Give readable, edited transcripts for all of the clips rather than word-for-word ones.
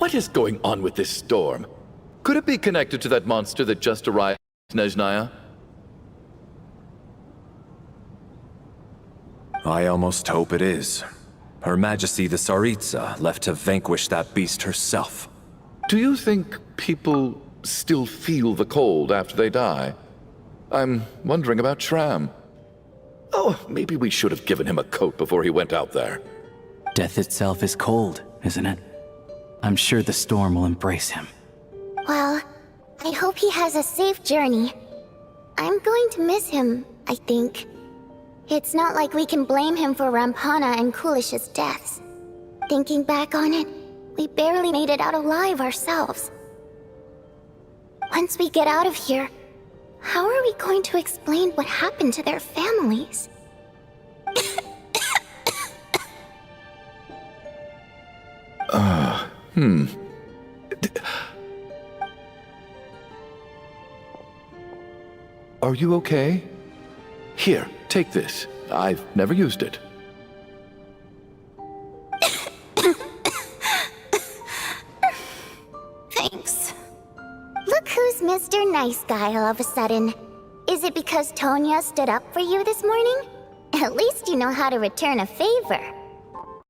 What is going on with this storm? Could it be connected to that monster that just arrived in Snezhnaya? I almost hope it is. Her Majesty the Tsaritsa left to vanquish that beast herself. Do you think people still feel the cold after they die? I'm wondering about Shram. Oh, maybe we should have given him a coat before he went out there. Death itself is cold, isn't it? I'm sure the storm will embrace him. Well, I hope he has a safe journey. I'm going to miss him, I think. It's not like we can blame him for Rampana and Kulish's deaths. Thinking back on it, we barely made it out alive ourselves. Once we get out of here, how are we going to explain what happened to their families? Are you okay? Here, take this. I've never used it. Thanks. Look who's Mr. Nice Guy all of a sudden. Is it because Tonya stood up for you this morning? At least you know how to return a favor.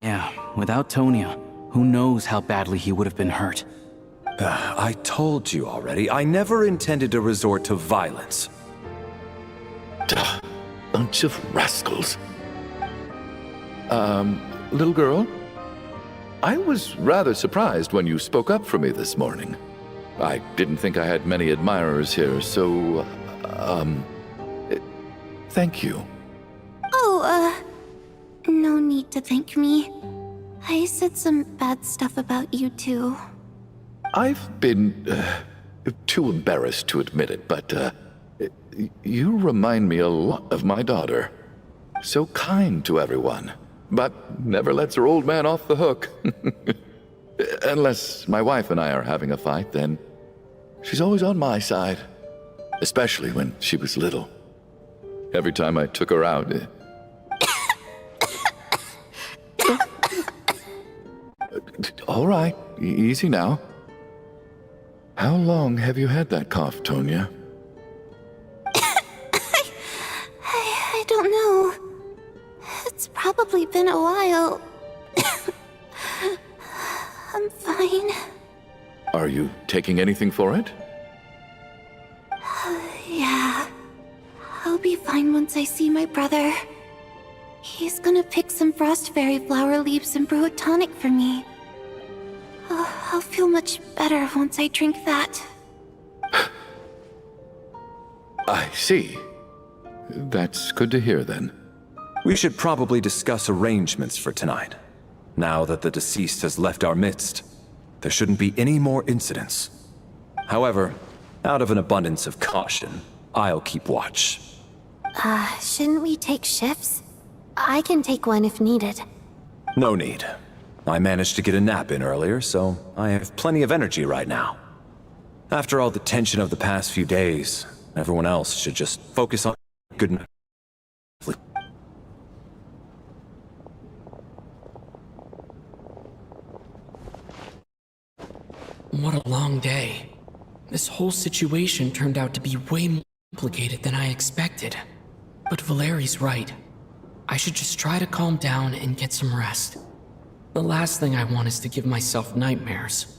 Yeah, without Tonya, who knows how badly he would have been hurt. I told you already, I never intended to resort to violence. Duh, bunch of rascals. Little girl? I was rather surprised when you spoke up for me this morning. I didn't think I had many admirers here, so, thank you. Oh, no need to thank me. I said some bad stuff about you too. I've been, too embarrassed to admit it, but, you remind me a lot of my daughter. So kind to everyone, but never lets her old man off the hook. Unless my wife and I are having a fight, then she's always on my side. Especially when she was little. Every time I took her out... All right, easy now. How long have you had that cough, Tonya? I don't know. It's probably been a while. I'm fine. Are you taking anything for it? Yeah. I'll be fine once I see my brother. He's gonna pick some frost fairy flower leaves and brew a tonic for me. I'll feel much better once I drink that. I see. That's good to hear, then. We should probably discuss arrangements for tonight. Now that the deceased has left our midst, there shouldn't be any more incidents. However, out of an abundance of caution, I'll keep watch. Shouldn't we take shifts? I can take one if needed. No need. I managed to get a nap in earlier, so I have plenty of energy right now. After all the tension of the past few days, everyone else should just focus on good night. What a long day. This whole situation turned out to be way more complicated than I expected. But Valeri's right. I should just try to calm down and get some rest. The last thing I want is to give myself nightmares.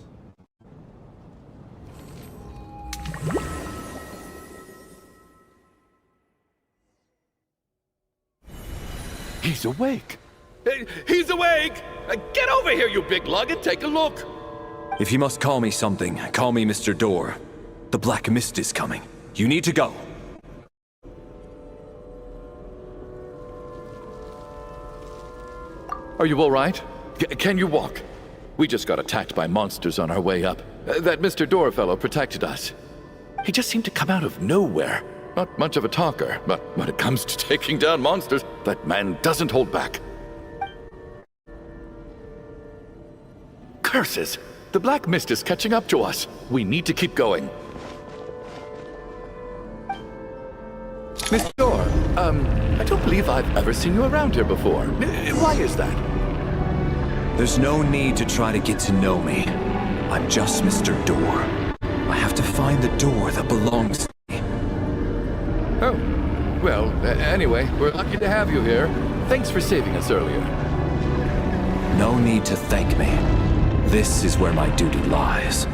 He's awake! He's awake! Get over here, you big lug, and take a look! If you must call me something, call me Mr. Door. The Black Mist is coming. You need to go. Are you all right? Can you walk? We just got attacked by monsters on our way up. That Mr. Door fellow protected us. He just seemed to come out of nowhere. Not much of a talker, but when it comes to taking down monsters, that man doesn't hold back. Curses! The Black Mist is catching up to us. We need to keep going. Mr. Door, I don't believe I've ever seen you around here before. Why is that? There's no need to try to get to know me. I'm just Mr. Door. I have to find the door that belongs to me. Oh, well, anyway, we're lucky to have you here. Thanks for saving us earlier. No need to thank me. This is where my duty lies.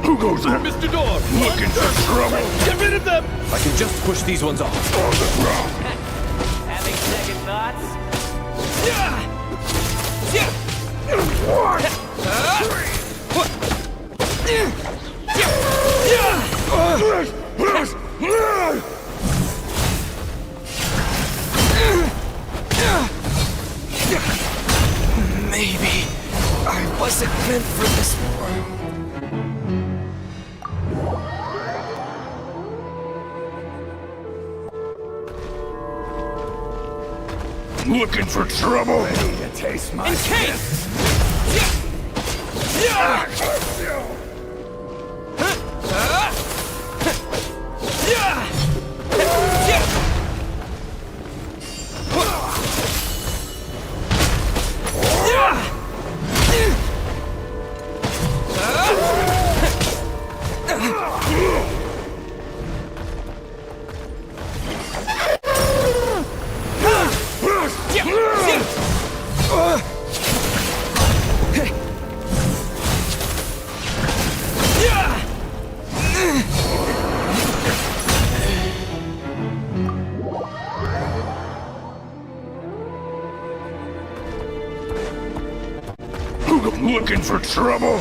Who goes there? Mr. Door! Looking for trouble! Get rid of them! I can just push these ones off. On the ground! Having second thoughts? Maybe I wasn't meant for this world. Looking for trouble? Ready to taste my Case! Looking for trouble?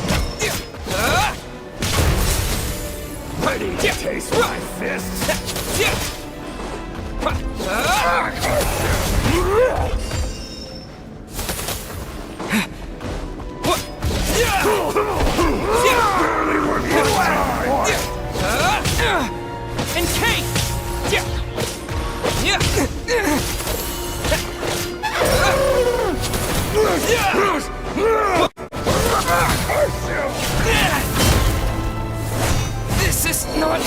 Ready to taste my fists? Barely worth my time! In case! This is not...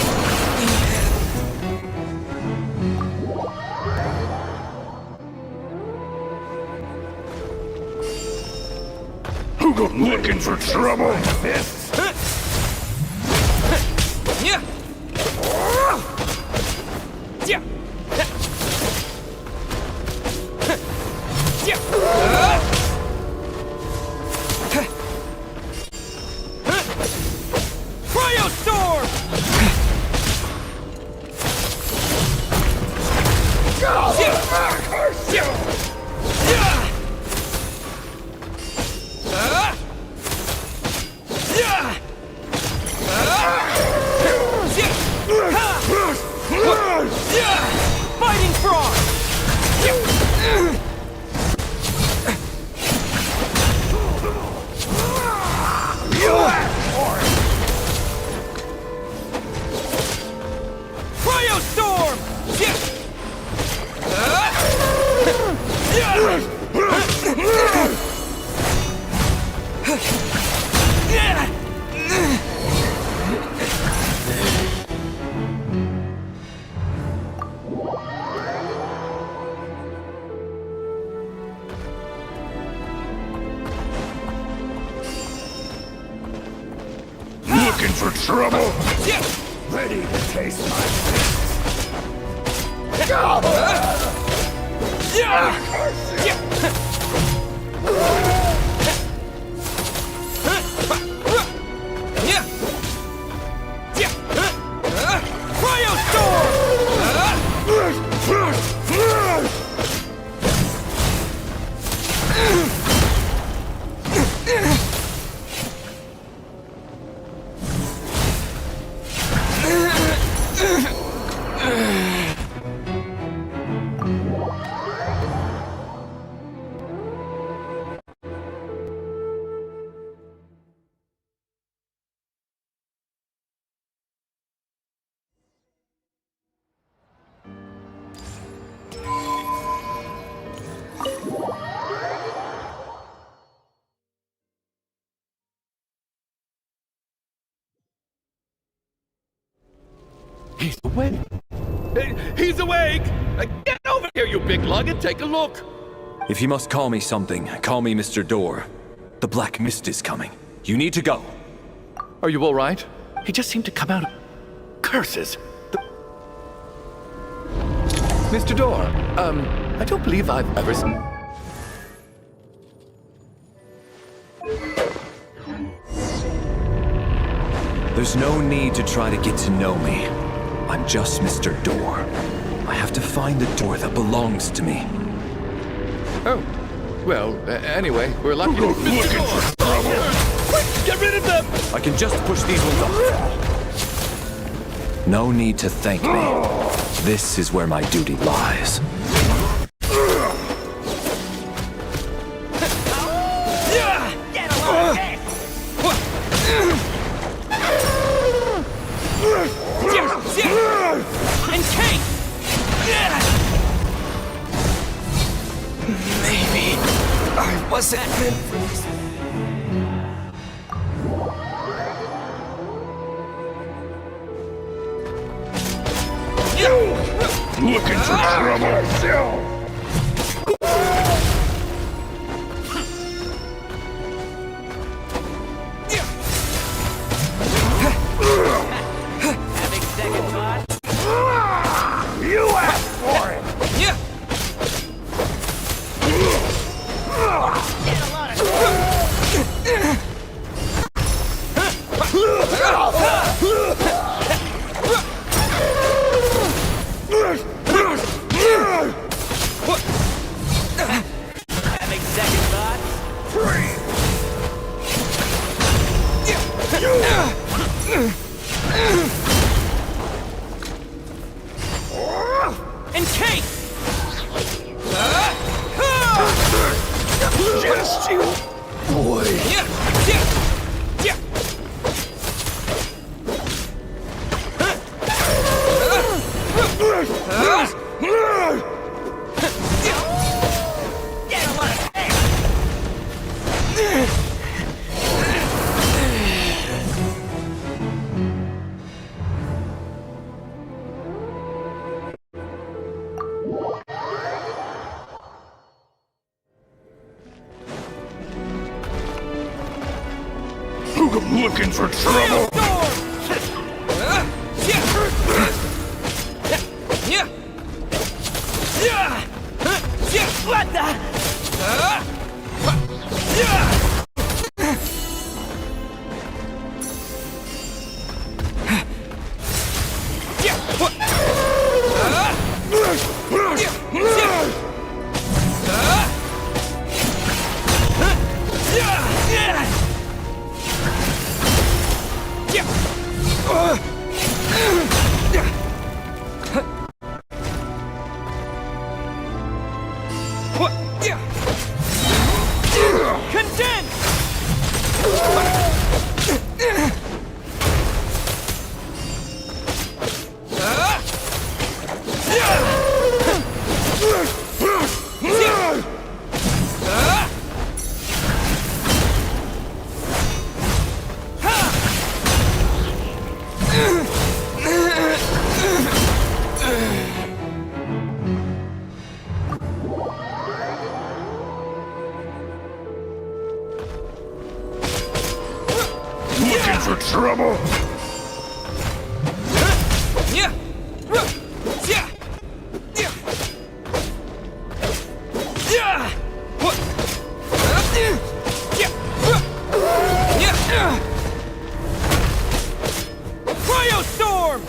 Who go looking for trouble? Fists? Yeah! Yeah! Cryostorm! Fighting frog! Cryostorm! Looking for trouble? Ready to taste my fists? He's awake. He's awake! Get over here, you big lug, and take a look. If you must call me something, call me Mr. Door. The Black Mist is coming. You need to go. Are you all right? He just seemed to come out of... Curses! Mr. Door, I don't believe I've ever seen... There's no need to try to get to know me. I'm just Mr. Door. I have to find the door that belongs to me. Oh. Well, anyway, we're lucky to... Mr. Door! Quick, get rid of them! I can just push these ones off. No need to thank me. This is where my duty lies. Get a load of this! And Kate! Maybe I wasn't meant for this. Looking for trouble? Having second thoughts? You asked for it! Get a load of Having second thoughts? And Kate! Just you, boy. Get a load of Looking for trouble? What the? Looking for trouble? Cryostorm!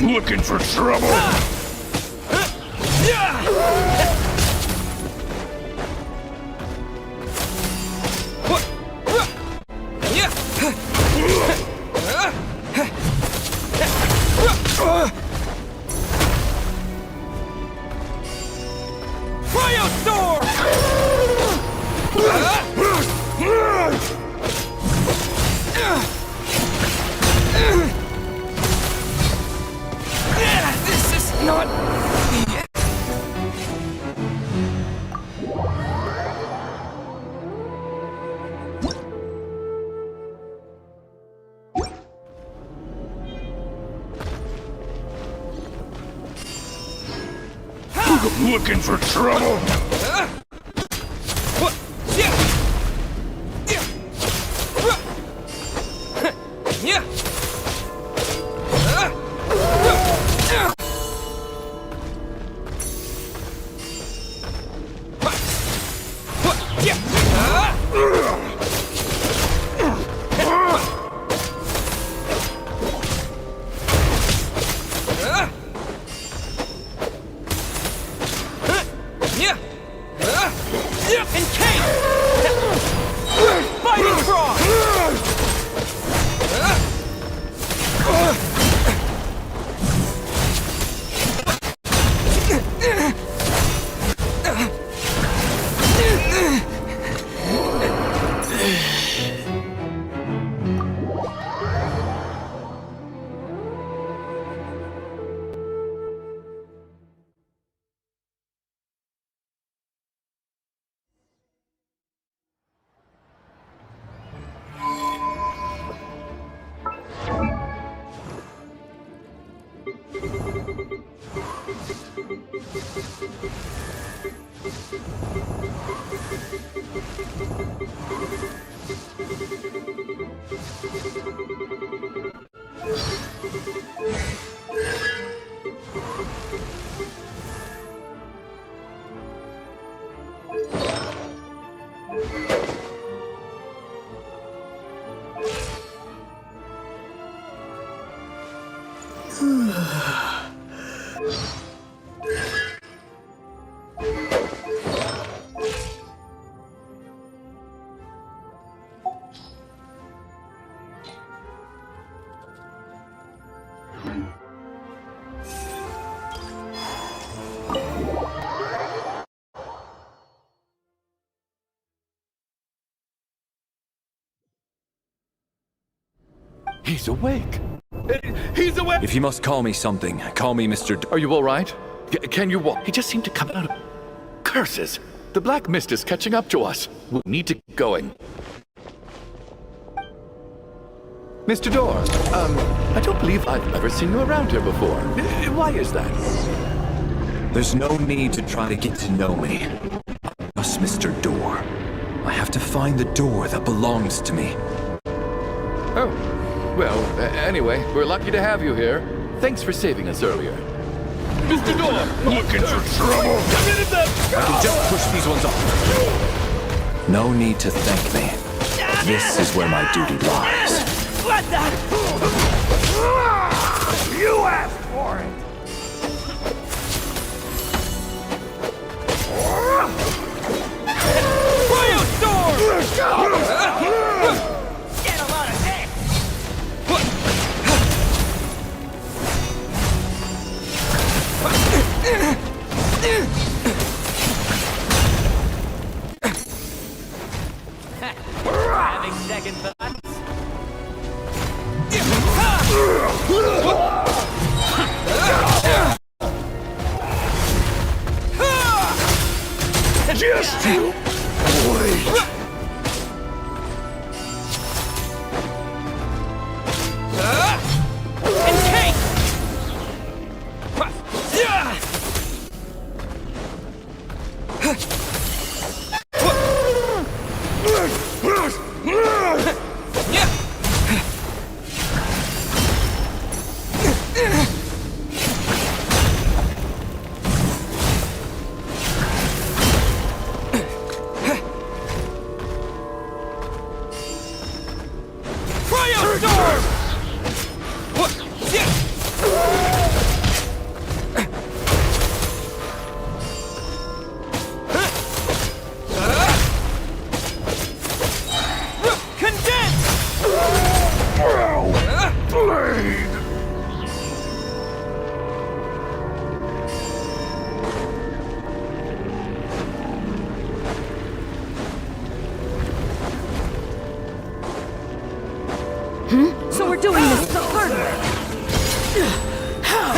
Looking for trouble? Looking for trouble? He's awake. He's awake! If you must call me something, call me Mr. Are you all right? Can you walk? He just seemed to come out of... Curses! The black mist is catching up to us. We'll need to get going. Mr. Door, I don't believe I've ever seen you around here before. Why is that? There's no need to try to get to know me. Just Mr. Door. I have to find the door that belongs to me. Oh, well, anyway, we're lucky to have you here. Thanks for saving us earlier. Mr. Door! Looking for trouble? I can just push these ones off. No need to thank me. This is where my duty lies. What the? You asked for it! Get a lot of this! Having second thoughts? Just you wait! So we're doing this the hard way. How?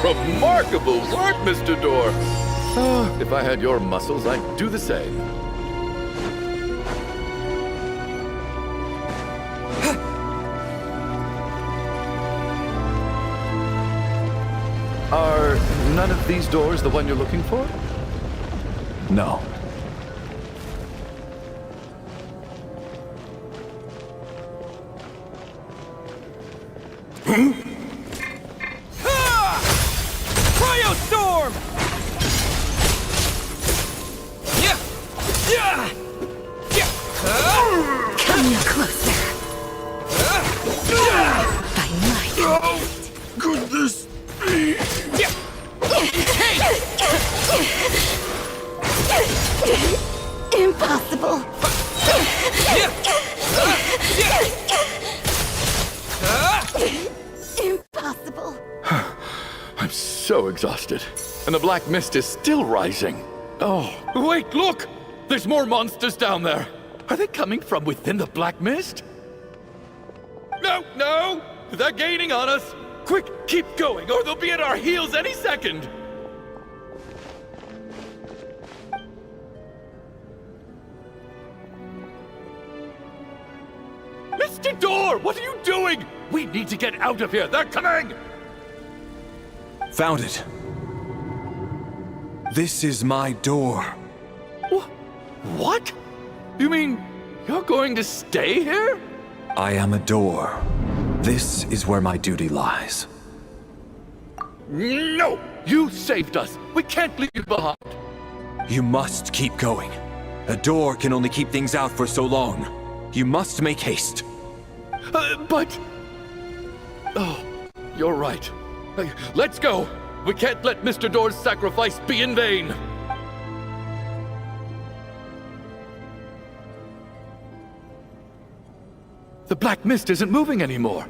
Remarkable work, Mr. Door. If I had your muscles, I'd do the same. Are none of these doors the one you're looking for? No. Cryostorm! Come no closer. By my Could this be? impossible. Impossible. I'm so exhausted. And the black mist is still rising. Oh, wait, look! There's more monsters down there. Are they coming from within the black mist? No, no! They're gaining on us! Quick, keep going, or they'll be at our heels any second! Mr. Door, what are you doing? We need to get out of here. They're coming! Found it. This is my door. What? You mean you're going to stay here? I am a door. This is where my duty lies. No! You saved us. We can't leave you behind. You must keep going. A door can only keep things out for so long. You must make haste. But... Oh, you're right. Let's go. We can't let Mr. Door's sacrifice be in vain. The black mist isn't moving anymore.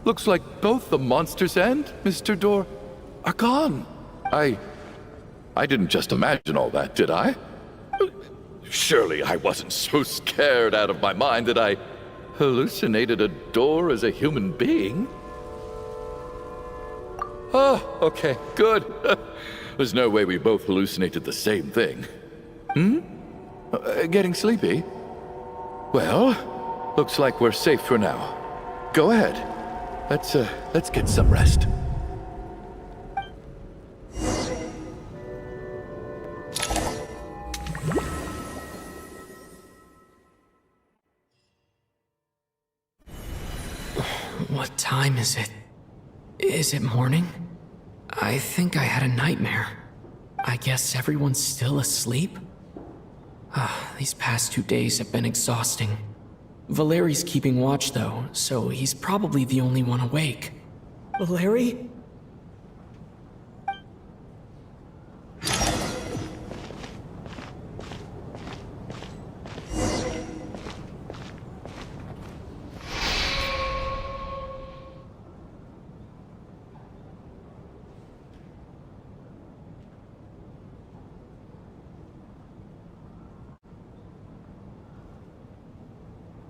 Looks like both the monsters and Mr. Door are gone. I didn't just imagine all that, did I? Surely I wasn't so scared out of my mind that I hallucinated a door as a human being. Oh, okay, good. There's no way we both hallucinated the same thing. Getting sleepy? Well, looks like we're safe for now. Go ahead. Let's get some rest. What time is it? Is it morning? I think I had a nightmare. I guess everyone's still asleep? These past 2 days have been exhausting. Valeri's keeping watch though, so he's probably the only one awake. Valeri?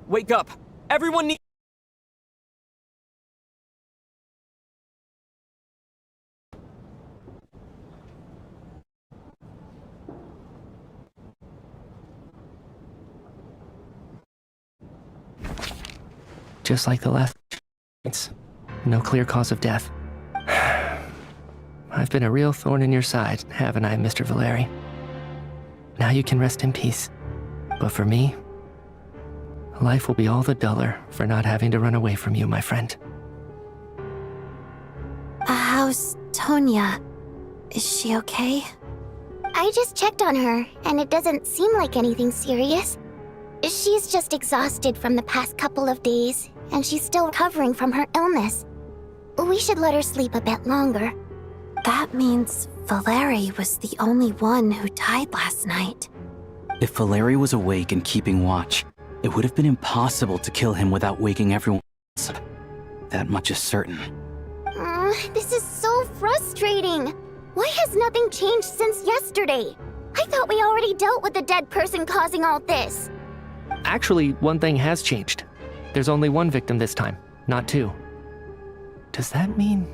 Wake up! Everyone needs... Just like the last nights. No clear cause of death. I've been a real thorn in your side, haven't I, Mr. Valeri? Now you can rest in peace. But for me, life will be all the duller for not having to run away from you, my friend. How's Tonya? Is she okay? I just checked on her, and it doesn't seem like anything serious. She's just exhausted from the past couple of days, and she's still recovering from her illness. We should let her sleep a bit longer. That means Valeri was the only one who died last night. If Valeri was awake and keeping watch, it would have been impossible to kill him without waking everyone else up. That much is certain. This is so frustrating. Why has nothing changed since yesterday? I thought we already dealt with the dead person causing all this. Actually, one thing has changed. There's only one victim this time, not two. Does that mean...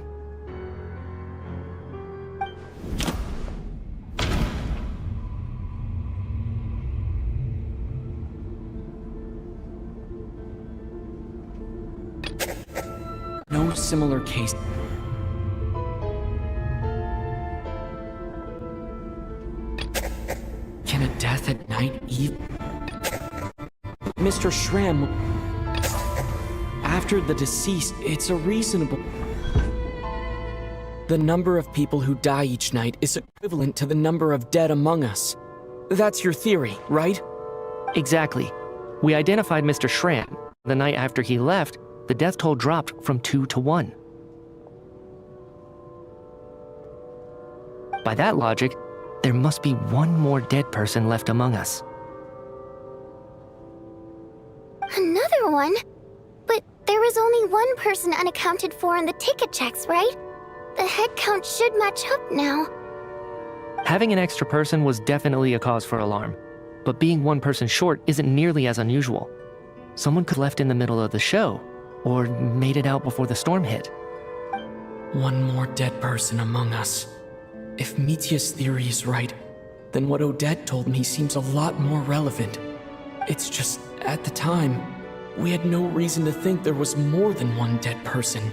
No similar case. Can a death at night even... Mr. Shram... After the deceased, it's a reasonable... The number of people who die each night is equivalent to the number of dead among us. That's your theory, right? Exactly. We identified Mr. Shram. The night after he left, the death toll dropped from 2 to 1. By that logic, there must be one more dead person left among us. Another one? But there was only one person unaccounted for in the ticket checks, right? The head count should match up now. Having an extra person was definitely a cause for alarm, but being one person short isn't nearly as unusual. Someone could have left in the middle of the show, or made it out before the storm hit. One more dead person among us. If Mitya's theory is right, then what Odette told me seems a lot more relevant. It's just, at the time, we had no reason to think there was more than one dead person.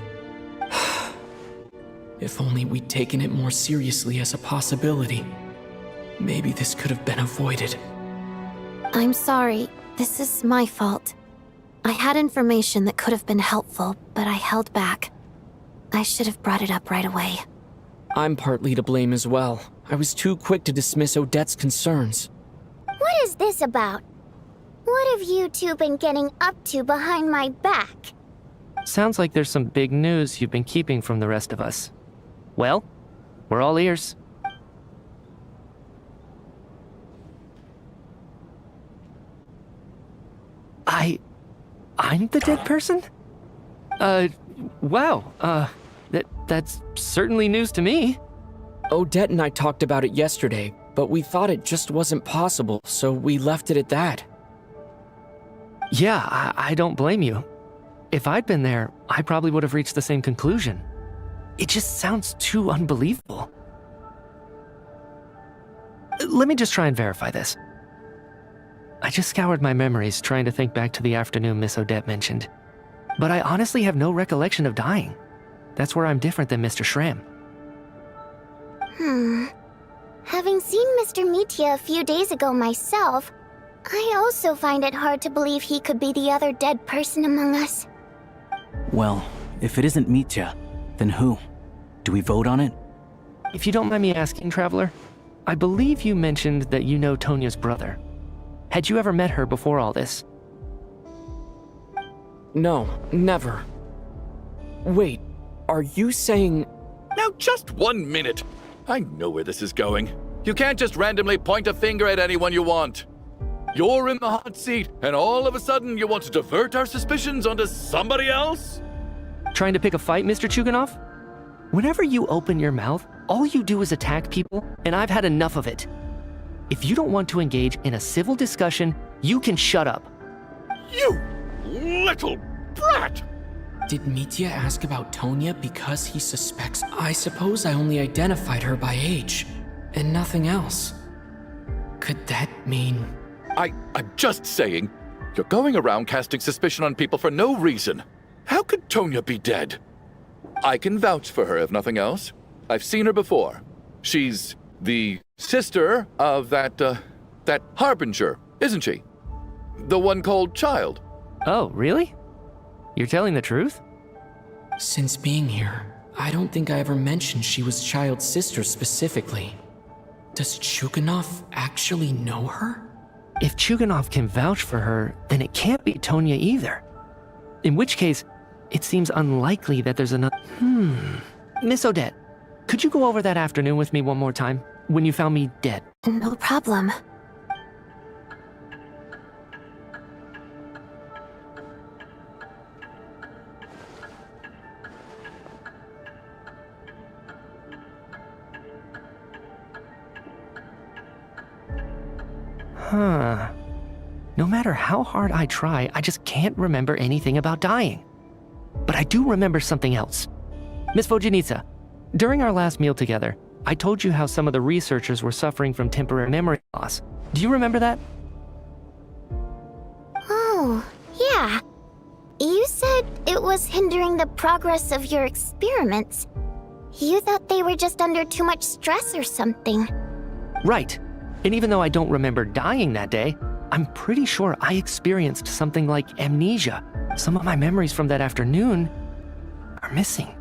If only we'd taken it more seriously as a possibility, maybe this could have been avoided. I'm sorry. This is my fault. I had information that could have been helpful, but I held back. I should have brought it up right away. I'm partly to blame as well. I was too quick to dismiss Odette's concerns. What is this about? What have you two been getting up to behind my back? Sounds like there's some big news you've been keeping from the rest of us. Well, we're all ears. I'm the dead person? Wow, that's certainly news to me. Odette and I talked about it yesterday, but we thought it just wasn't possible, so we left it at that. Yeah, I don't blame you. If I'd been there, I probably would have reached the same conclusion. It just sounds too unbelievable. Let me just try and verify this. I just scoured my memories trying to think back to the afternoon Miss Odette mentioned. But I honestly have no recollection of dying. That's where I'm different than Mr. Shram. Having seen Mr. Mitya a few days ago myself, I also find it hard to believe he could be the other dead person among us. Well, if it isn't Mitya, then who? Do we vote on it? If you don't mind me asking, Traveler, I believe you mentioned that you know Tonya's brother. Had you ever met her before all this? No, never. Wait, are you saying... Now just 1 minute. I know where this is going. You can't just randomly point a finger at anyone you want. You're in the hot seat, and all of a sudden you want to divert our suspicions onto somebody else? Trying to pick a fight, Mr. Chuganov? Whenever you open your mouth, all you do is attack people, and I've had enough of it. If you don't want to engage in a civil discussion, you can shut up. You little brat! Did Mitya ask about Tonya because he suspects? I suppose I only identified her by age, and nothing else. Could that mean... I'm just saying, you're going around casting suspicion on people for no reason. How could Tonya be dead? I can vouch for her if nothing else. I've seen her before. She's the sister of that Harbinger, isn't she? The one called Child. Oh, really? You're telling the truth? Since being here, I don't think I ever mentioned she was Child's sister specifically. Does Chuganov actually know her? If Chuganov can vouch for her, then it can't be Tonya either. In which case, it seems unlikely that there's another... Miss Odette, could you go over that afternoon with me one more time, when you found me dead? No problem. Huh. No matter how hard I try, I just can't remember anything about dying. But I do remember something else. Miss Vojanitsa, during our last meal together, I told you how some of the researchers were suffering from temporary memory loss. Do you remember that? Oh, yeah. You said it was hindering the progress of your experiments. You thought they were just under too much stress or something. Right. And even though I don't remember dying that day, I'm pretty sure I experienced something like amnesia. Some of my memories from that afternoon are missing.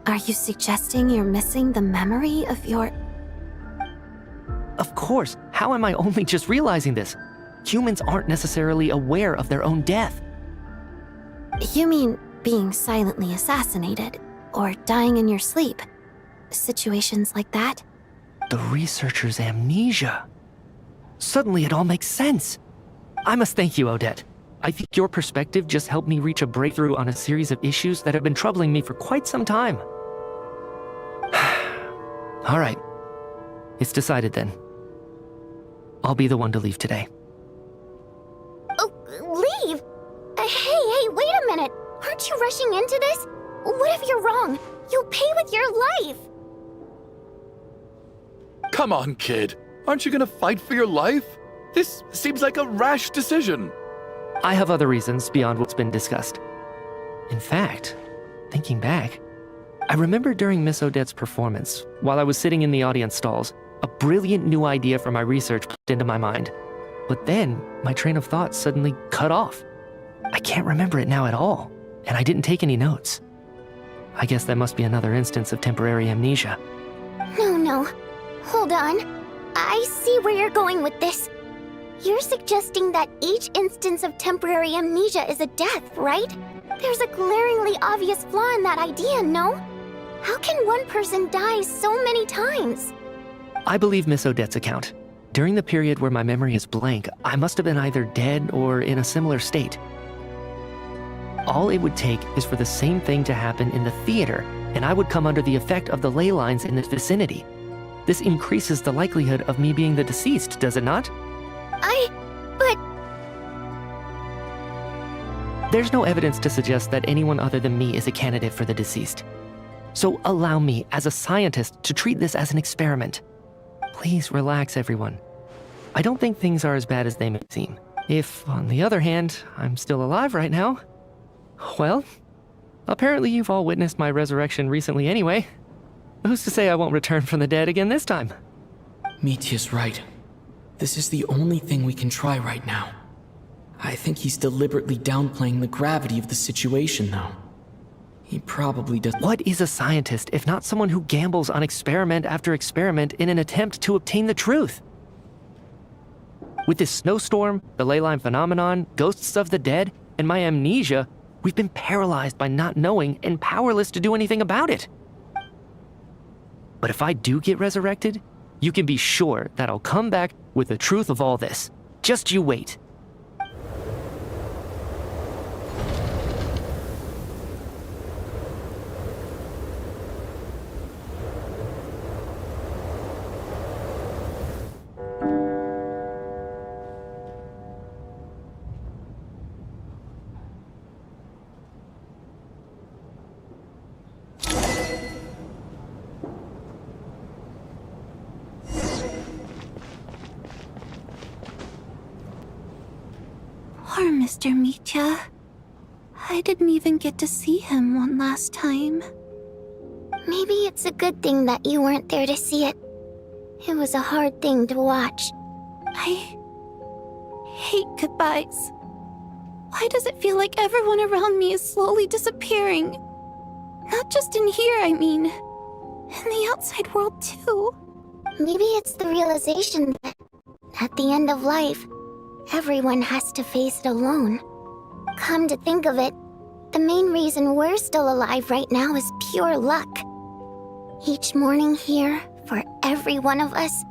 Are you suggesting you're missing the memory of your... Of course. How am I only just realizing this? Humans aren't necessarily aware of their own death. You mean being silently assassinated, or dying in your sleep? Situations like that? The researcher's amnesia. Suddenly it all makes sense. I must thank you, Odette. I think your perspective just helped me reach a breakthrough on a series of issues that have been troubling me for quite some time. All right. It's decided then. I'll be the one to leave today. Oh, leave? Hey, wait a minute. Aren't you rushing into this? What if you're wrong? You'll pay with your life. Come on, kid. Aren't you gonna fight for your life? This seems like a rash decision. I have other reasons beyond what's been discussed. In fact, thinking back, I remember during Miss Odette's performance, while I was sitting in the audience stalls, a brilliant new idea for my research popped into my mind. But then, my train of thought suddenly cut off. I can't remember it now at all, and I didn't take any notes. I guess that must be another instance of temporary amnesia. No. Hold on. I see where you're going with this. You're suggesting that each instance of temporary amnesia is a death, right? There's a glaringly obvious flaw in that idea, no? How can one person die so many times? I believe Miss Odette's account. During the period where my memory is blank, I must have been either dead or in a similar state. All it would take is for the same thing to happen in the theater, and I would come under the effect of the ley lines in this vicinity. This increases the likelihood of me being the deceased, does it not? But... There's no evidence to suggest that anyone other than me is a candidate for the deceased. So allow me, as a scientist, to treat this as an experiment. Please relax, everyone. I don't think things are as bad as they may seem. If, on the other hand, I'm still alive right now, well, apparently you've all witnessed my resurrection recently anyway. Who's to say I won't return from the dead again this time? Mitya's right. This is the only thing we can try right now. I think he's deliberately downplaying the gravity of the situation, though. He probably does. What is a scientist if not someone who gambles on experiment after experiment in an attempt to obtain the truth? With this snowstorm, the ley line phenomenon, ghosts of the dead, and my amnesia, we've been paralyzed by not knowing and powerless to do anything about it. But if I do get resurrected, you can be sure that I'll come back with the truth of all this. Just you wait. Poor Mr. Mitya. I didn't even get to see him one last time. Maybe it's a good thing that you weren't there to see it. It was a hard thing to watch. I hate goodbyes. Why does it feel like everyone around me is slowly disappearing? Not just in here, I mean. In the outside world, too. Maybe it's the realization that, at the end of life, everyone has to face it alone. Come to think of it, the main reason we're still alive right now is pure luck. Each morning here, for every one of us,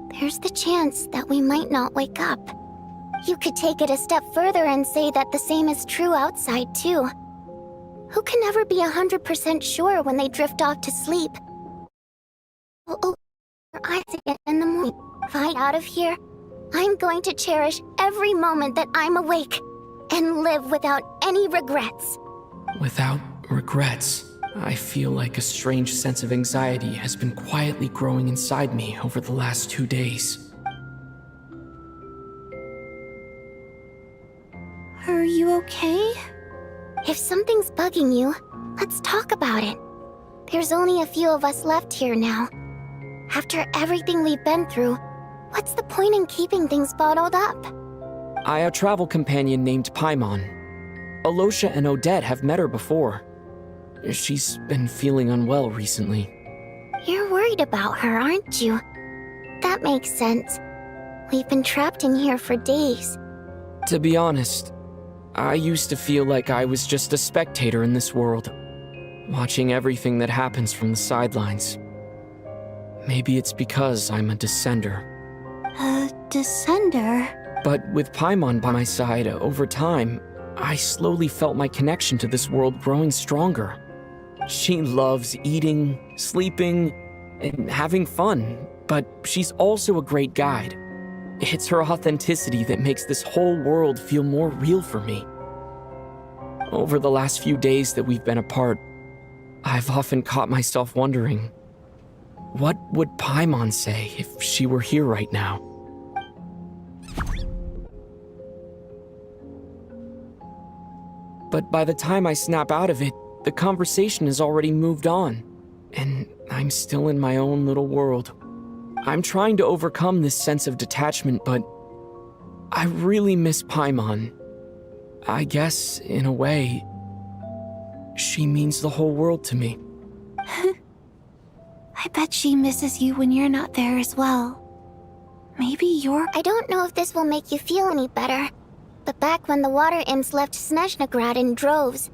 there's the chance that we might not wake up. You could take it a step further and say that the same is true outside, too. Who can never be 100% sure when they drift off to sleep? Oh, your eyes again in the morning. If I get out of here, I'm going to cherish every moment that I'm awake and live without any regrets. Without regrets, I feel like a strange sense of anxiety has been quietly growing inside me over the last 2 days. Are you okay? If something's bugging you, let's talk about it. There's only a few of us left here now. After everything we've been through, what's the point in keeping things bottled up? I have a travel companion named Paimon. Alosha and Odette have met her before. She's been feeling unwell recently. You're worried about her, aren't you? That makes sense. We've been trapped in here for days. To be honest, I used to feel like I was just a spectator in this world, watching everything that happens from the sidelines. Maybe it's because I'm a descender. A descender? But with Paimon by my side, over time, I slowly felt my connection to this world growing stronger. She loves eating, sleeping, and having fun, but she's also a great guide. It's her authenticity that makes this whole world feel more real for me. Over the last few days that we've been apart, I've often caught myself wondering, what would Paimon say if she were here right now? But by the time I snap out of it, the conversation has already moved on, and I'm still in my own little world. I'm trying to overcome this sense of detachment, but I really miss Paimon. I guess, in a way, she means the whole world to me. I bet she misses you when you're not there as well. Maybe you're... I don't know if this will make you feel any better, but back when the water imps left Snezhnaya in droves,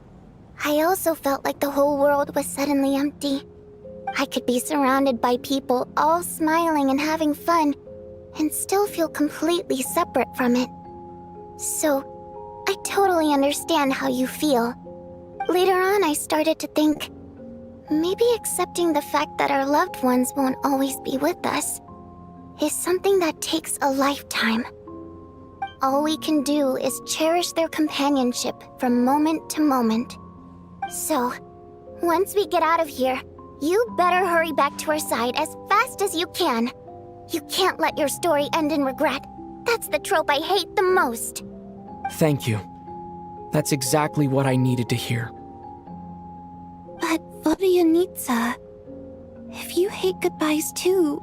I also felt like the whole world was suddenly empty. I could be surrounded by people all smiling and having fun, and still feel completely separate from it. So, I totally understand how you feel. Later on, I started to think, maybe accepting the fact that our loved ones won't always be with us is something that takes a lifetime. All we can do is cherish their companionship from moment to moment. So, once we get out of here, you better hurry back to our side as fast as you can. You can't let your story end in regret. That's the trope I hate the most. Thank you. That's exactly what I needed to hear. But Vodyanitsa, if you hate goodbyes too,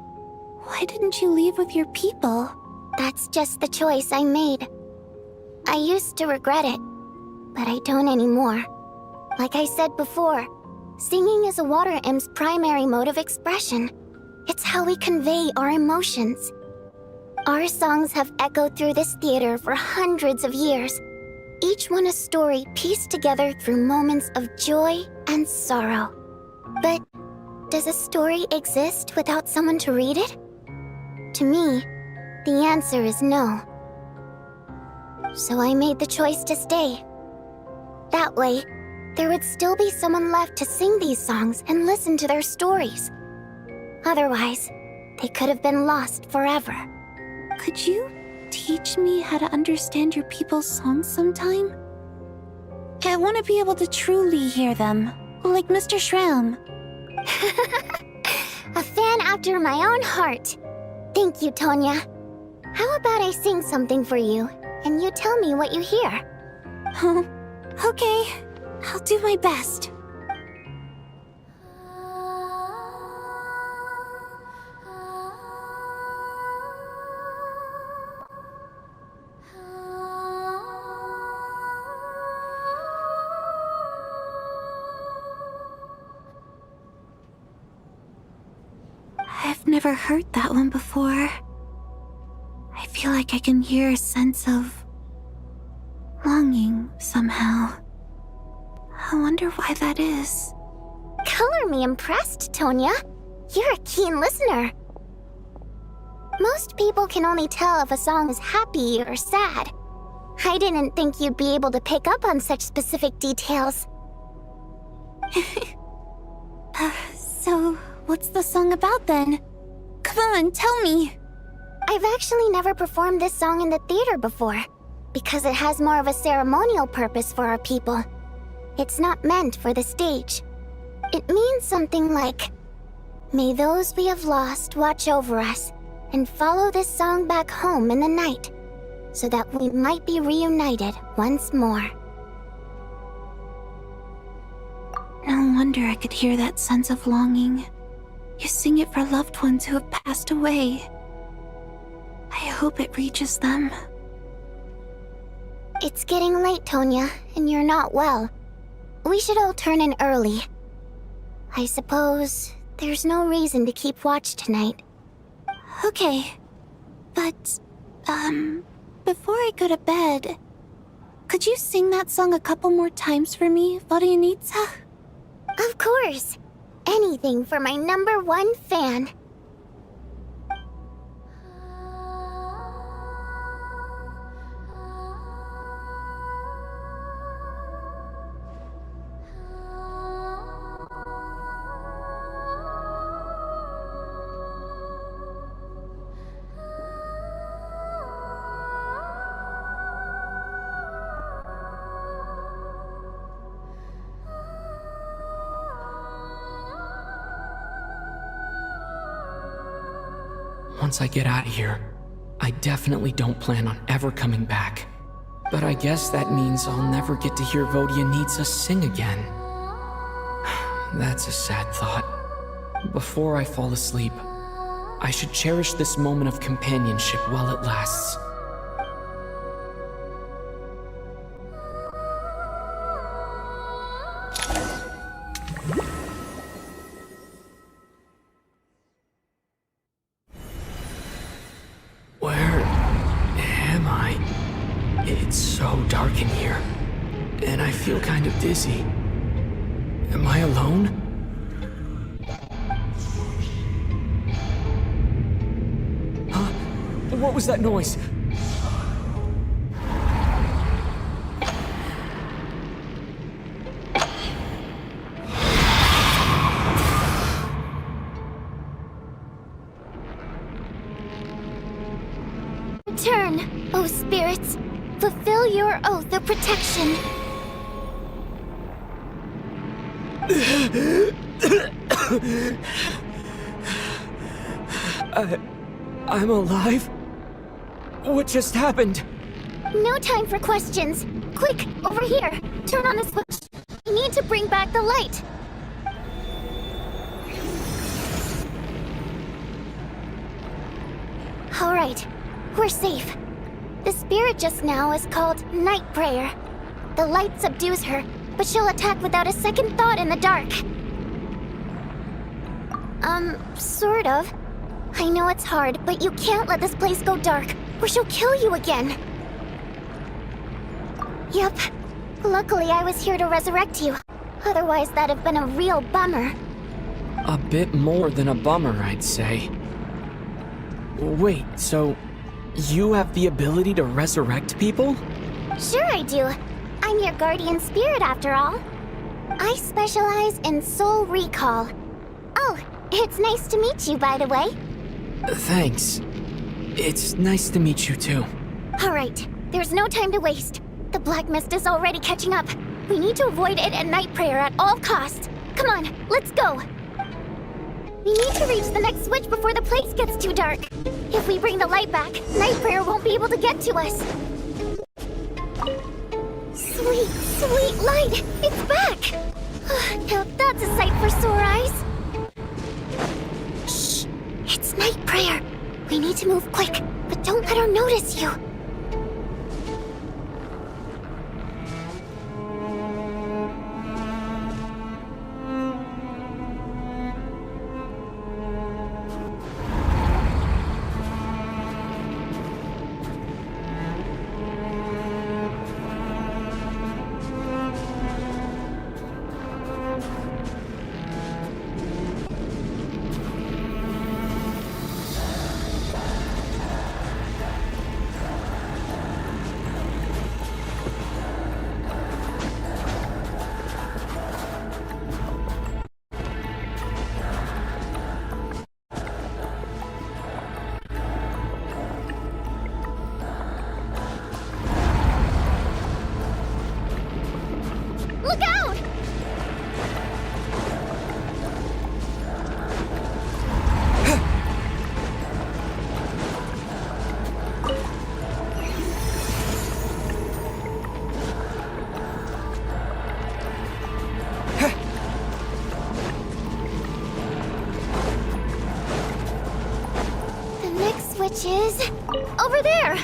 why didn't you leave with your people? That's just the choice I made. I used to regret it, but I don't anymore. Like I said before, singing is a water imp's primary mode of expression. It's how we convey our emotions. Our songs have echoed through this theater for hundreds of years, each one a story pieced together through moments of joy and sorrow. But does a story exist without someone to read it? To me, the answer is no. So I made the choice to stay. That way, there would still be someone left to sing these songs and listen to their stories. Otherwise, they could have been lost forever. Could you teach me how to understand your people's songs sometime? I want to be able to truly hear them, like Mr. Shram. A fan after my own heart. Thank you, Tonya. How about I sing something for you, and you tell me what you hear? Okay, I'll do my best. I've never heard that one before. I feel like I can hear a sense of longing somehow. I wonder why that is. Color me impressed, Tonya. You're a keen listener. Most people can only tell if a song is happy or sad. I didn't think you'd be able to pick up on such specific details. So, what's the song about then? Come on, tell me! I've actually never performed this song in the theater before, because it has more of a ceremonial purpose for our people. It's not meant for the stage. It means something like, "May those we have lost watch over us, and follow this song back home in the night, so that we might be reunited once more." No wonder I could hear that sense of longing. You sing it for loved ones who have passed away. I hope it reaches them. It's getting late, Tonya, and you're not well. We should all turn in early. I suppose there's no reason to keep watch tonight. Okay, but, before I go to bed, could you sing that song a couple more times for me, Vodyanitsa? Of course. Anything for my #1 fan. Once I get out of here, I definitely don't plan on ever coming back. But I guess that means I'll never get to hear Vodyanitsa sing again. That's a sad thought. Before I fall asleep, I should cherish this moment of companionship while it lasts. Where am I? It's so dark in here, and I feel kind of dizzy. Am I alone? Huh? What was that noise? Return, O spirits. Fulfill your oath of protection. I'm alive? What just happened? No time for questions. Quick, over here. Turn on the switch. We need to bring back the light. All right, we're safe. The spirit just now is called Night Prayer. The light subdues her, but she'll attack without a second thought in the dark. Sort of. I know it's hard, but you can't let this place go dark, or she'll kill you again. Yep. Luckily, I was here to resurrect you. Otherwise, that'd have been a real bummer. A bit more than a bummer, I'd say. Wait, so you have the ability to resurrect people? Sure I do. I'm your guardian spirit after all. I specialize in soul recall. Oh, it's nice to meet you, by the way. Thanks. It's nice to meet you too. All right, there's no time to waste. The black mist is already catching up. We need to avoid it and Night Prayer at all costs. Come on, let's go. We need to reach the next switch before the place gets too dark. If we bring the light back, Night Prayer won't be able to get to us. Sweet, sweet light! It's back! Now that's a sight for sore eyes. Shh! It's Night Prayer. We need to move quick, but don't let her notice you. switch is over there.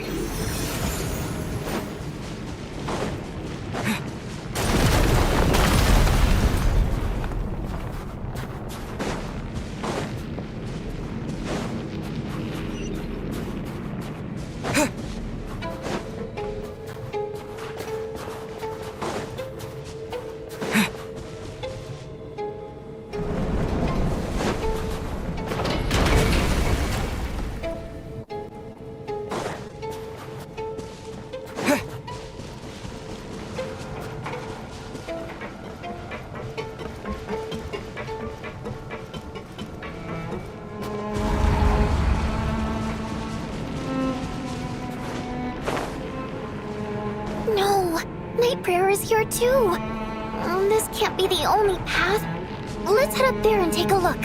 Prayer is here too. This can't be the only path. Let's head up there and take a look.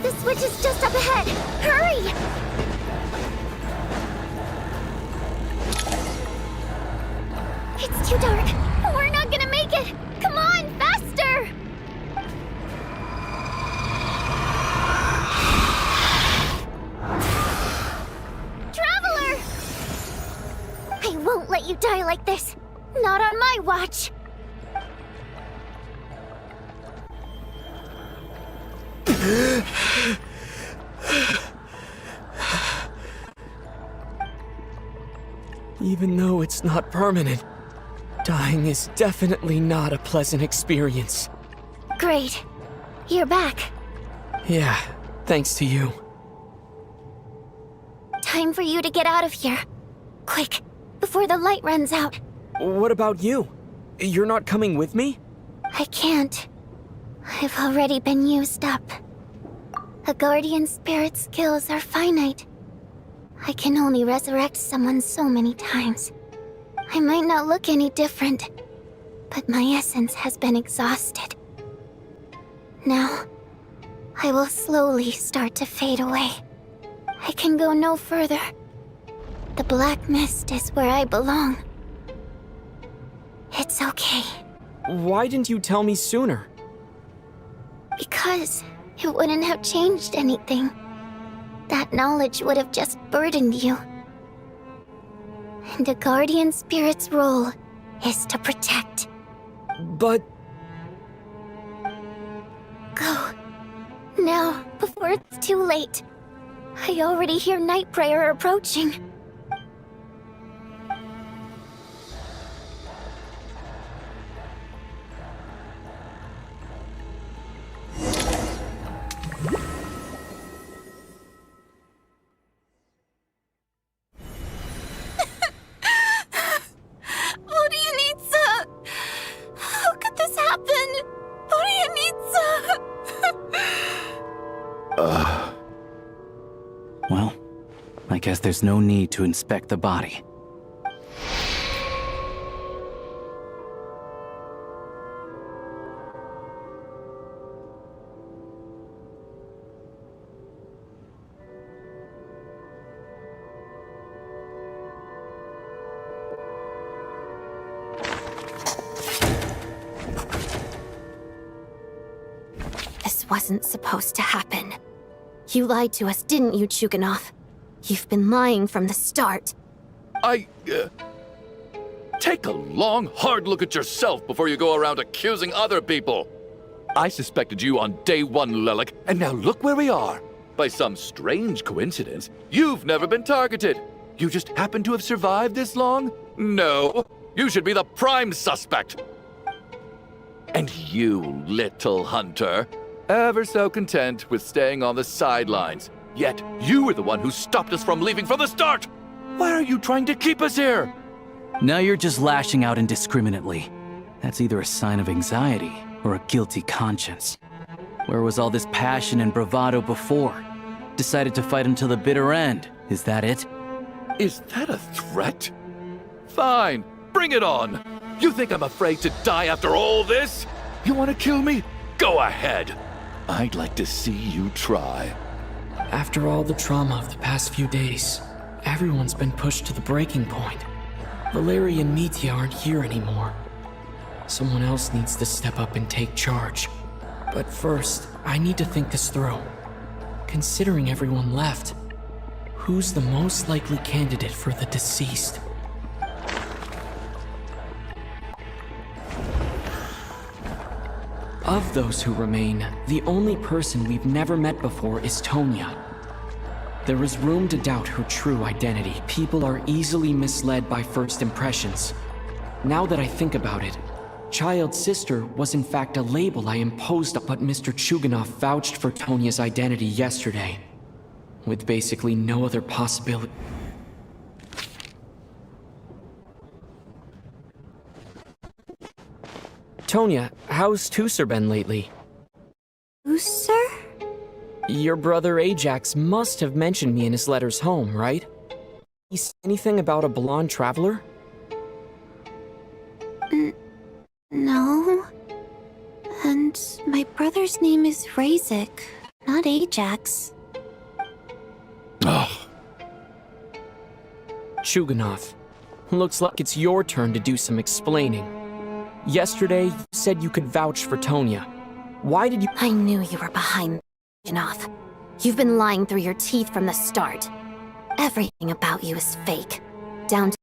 The switch is just up ahead. Hurry! It's too dark. We're not gonna make it. Come on, faster! Let you die like this. Not on my watch. Even though it's not permanent, dying is definitely not a pleasant experience. Great. You're back. Yeah, thanks to you. Time for you to get out of here. Quick. Before the light runs out. What about you? You're not coming with me? I can't. I've already been used up. A guardian spirit's skills are finite. I can only resurrect someone so many times. I might not look any different, but my essence has been exhausted. Now, I will slowly start to fade away. I can go no further. The black mist is where I belong. It's okay. Why didn't you tell me sooner? Because it wouldn't have changed anything. That knowledge would have just burdened you. And a guardian spirit's role is to protect. But... Go. Now, before it's too late. I already hear night prayer approaching. Well, I guess there's no need to inspect the body. This wasn't supposed to happen. You lied to us, didn't you, Chuganov? You've been lying from the start. Take a long, hard look at yourself before you go around accusing other people. I suspected you on day one, Lelek, and now look where we are. By some strange coincidence, you've never been targeted. You just happen to have survived this long? No, you should be the prime suspect. And you, little hunter, ever so content with staying on the sidelines. Yet, you were the one who stopped us from leaving from the start! Why are you trying to keep us here? Now you're just lashing out indiscriminately. That's either a sign of anxiety or a guilty conscience. Where was all this passion and bravado before? Decided to fight until the bitter end. Is that it? Is that a threat? Fine, bring it on! You think I'm afraid to die after all this? You want to kill me? Go ahead! I'd like to see you try. After all the trauma of the past few days, everyone's been pushed to the breaking point. Valeri and Mitya aren't here anymore. Someone else needs to step up and take charge. But first, I need to think this through. Considering everyone left, who's the most likely candidate for the deceased? Of those who remain, the only person we've never met before is Tonya. There is room to doubt her true identity. People are easily misled by first impressions. Now that I think about it, Child's sister was in fact a label I imposed on, but Mr. Chuganov vouched for Tonya's identity yesterday, with basically no other possibility. Tonya, how's Tusser been lately? Tusser? Your brother Ajax must have mentioned me in his letters home, right? He said anything about a blonde traveler? No. And my brother's name is Razik, not Ajax. Oh, Chuganov, looks like it's your turn to do some explaining. Yesterday, you said you could vouch for Tonya. Why did you— I knew you were behind enough. You've been lying through your teeth from the start. Everything about you is fake, down to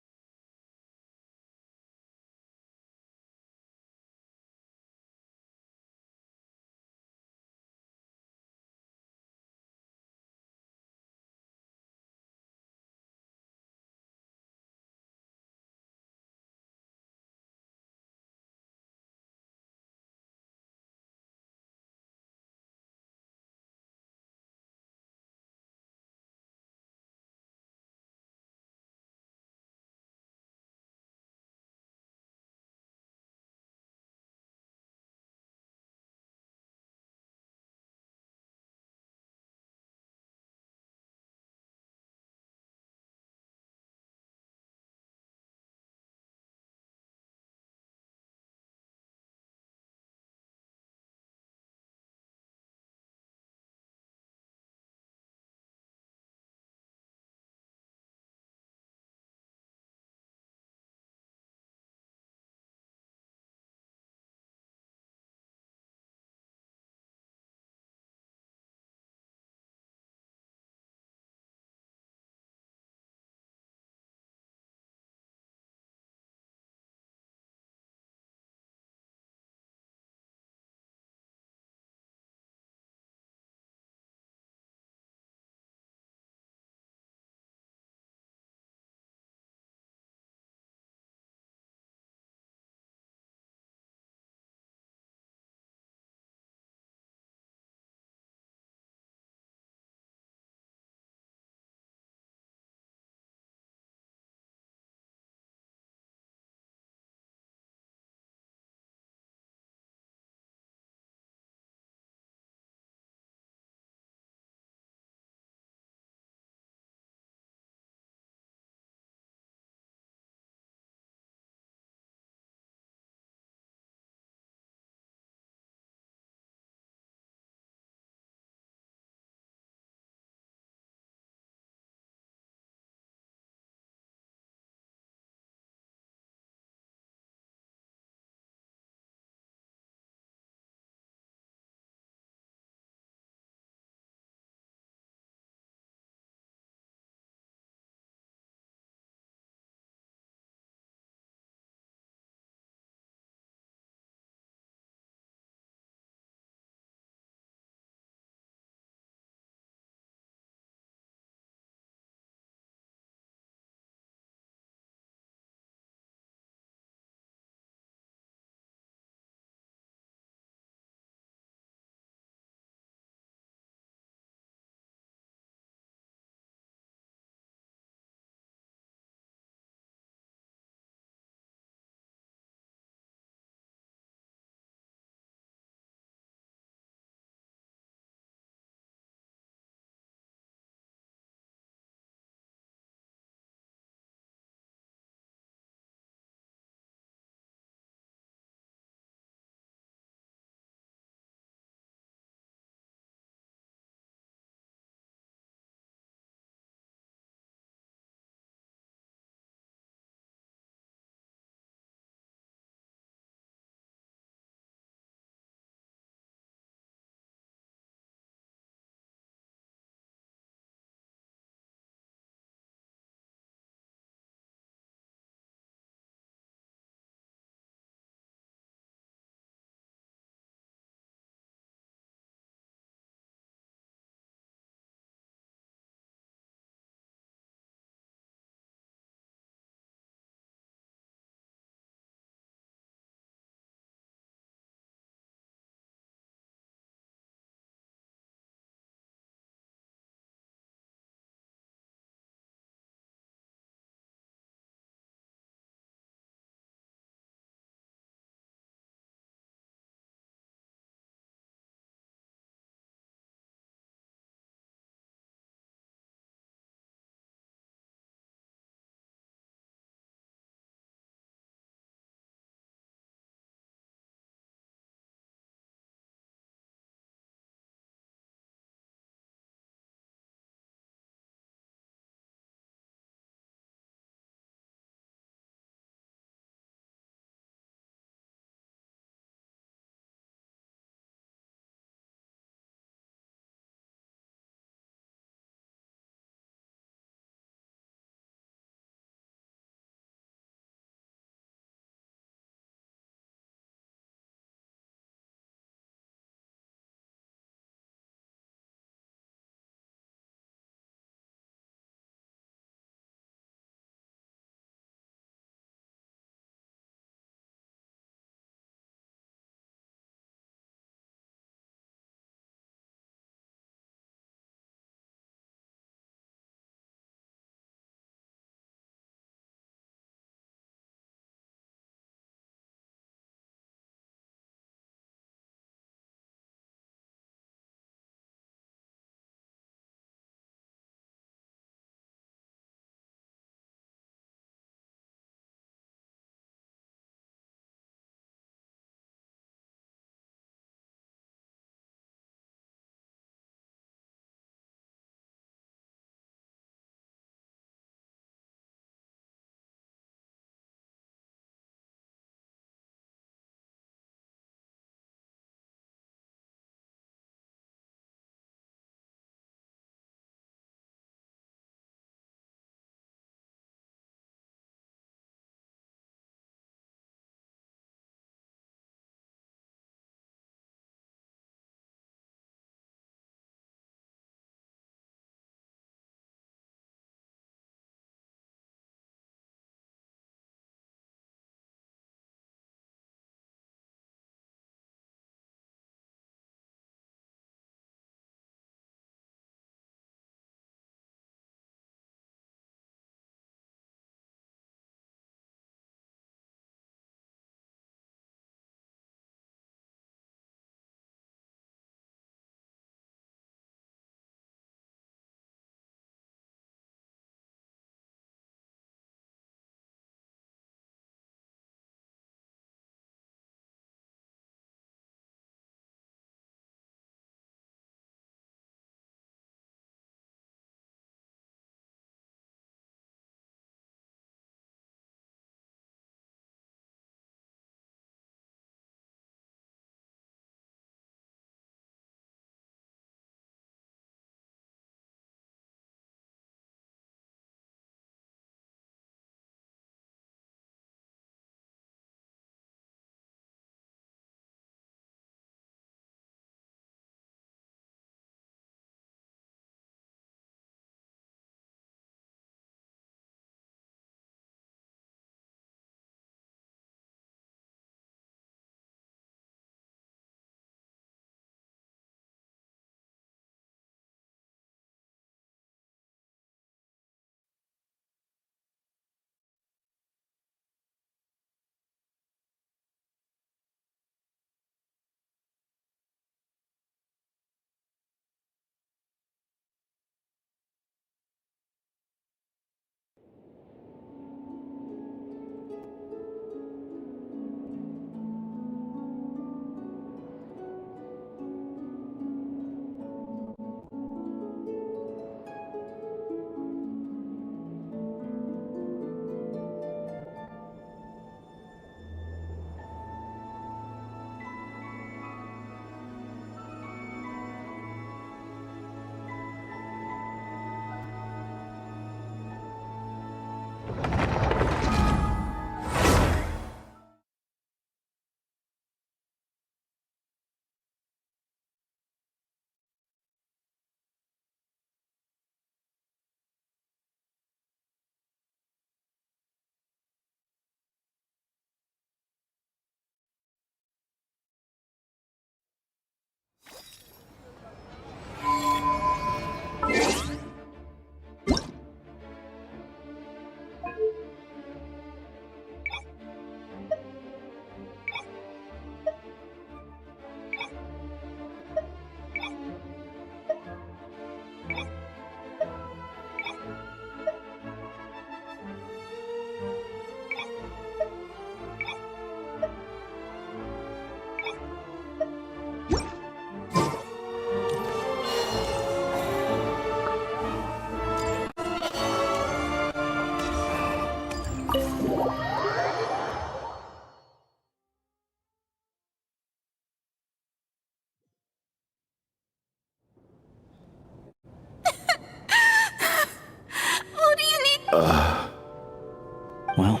Well,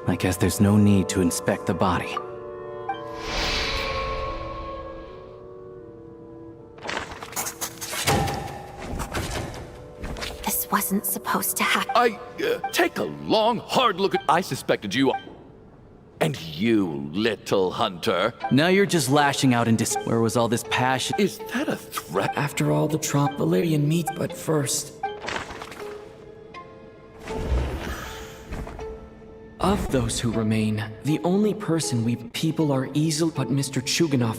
I guess there's no need to inspect the body. This wasn't supposed to happen. Take a long, hard look at... I suspected you... And you, little hunter. Now you're just lashing out in Where was all this passion? Is that a threat? After all the trauma, Valerian meets, but first... Of those who remain, the only person we people are easily but Mr. Chuganov.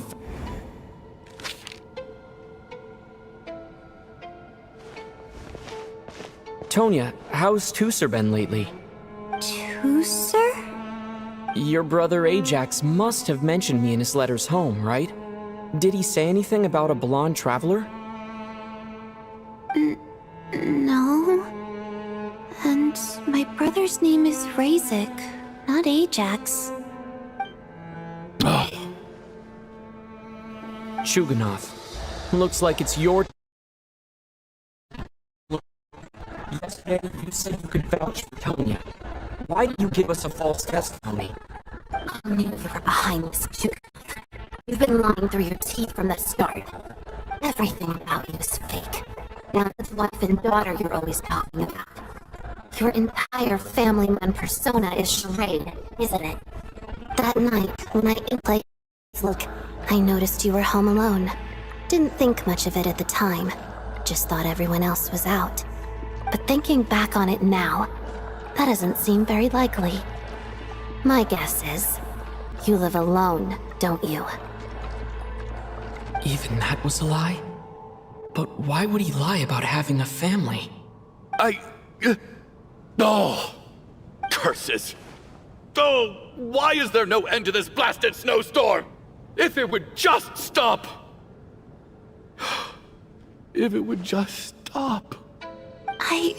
Tonya, how's Tusser been lately? Tusser? Your brother Ajax must have mentioned me in his letters home, right? Did he say anything about a blonde traveler? No. And my brother's name is Razik, not Ajax. Chuganov. Looks like it's your... Yesterday you said you could vouch for Tonya. Why did you give us a false testimony? I knew you were behind this, Chuganov. You've been lying through your teeth from the start. Everything about you is fake. Now this wife and daughter you're always talking about. Your entire family man persona is charade, isn't it? That night, when I played look, I noticed you were home alone. Didn't think much of it at the time. Just thought everyone else was out. But thinking back on it now, that doesn't seem very likely. My guess is, you live alone, don't you? Even that was a lie? But why would he lie about having a family? Oh! Curses! Oh! Why is there no end to this blasted snowstorm? If it would just stop! If it would just stop! I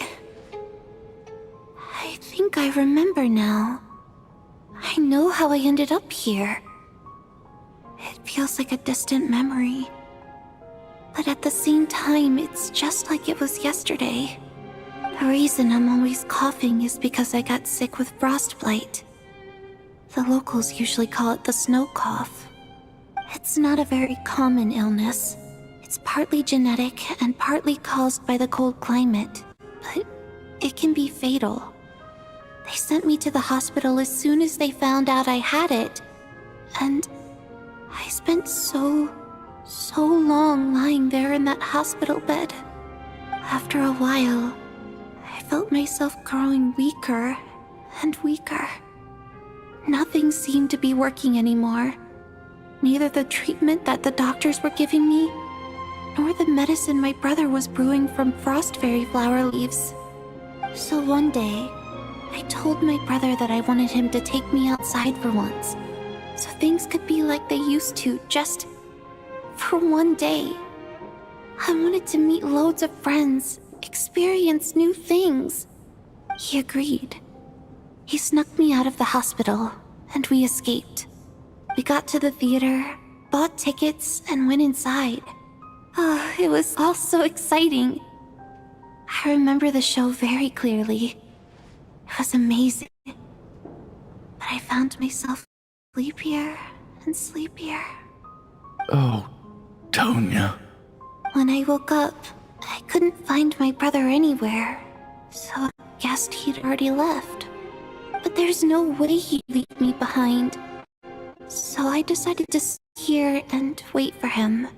think I remember now. I know how I ended up here. It feels like a distant memory. But at the same time, it's just like it was yesterday. The reason I'm always coughing is because I got sick with frostbite. The locals usually call it the snow cough. It's not a very common illness. It's partly genetic and partly caused by the cold climate, but it can be fatal. They sent me to the hospital as soon as they found out I had it, and I spent so long lying there in that hospital bed. After a while, I felt myself growing weaker and weaker. Nothing seemed to be working anymore. Neither the treatment that the doctors were giving me, nor the medicine my brother was brewing from frost fairy flower leaves. So one day, I told my brother that I wanted him to take me outside for once, so things could be like they used to, just for one day. I wanted to meet loads of friends, experience new things. He agreed. He snuck me out of the hospital, and we escaped. We got to the theater, bought tickets, and went inside. Oh, it was all so exciting. I remember the show very clearly. It was amazing. But I found myself sleepier and sleepier. Oh, Tonya. When I woke up, I couldn't find my brother anywhere, so I guessed he'd already left. But there's no way he'd leave me behind. So I decided to stay here and wait for him.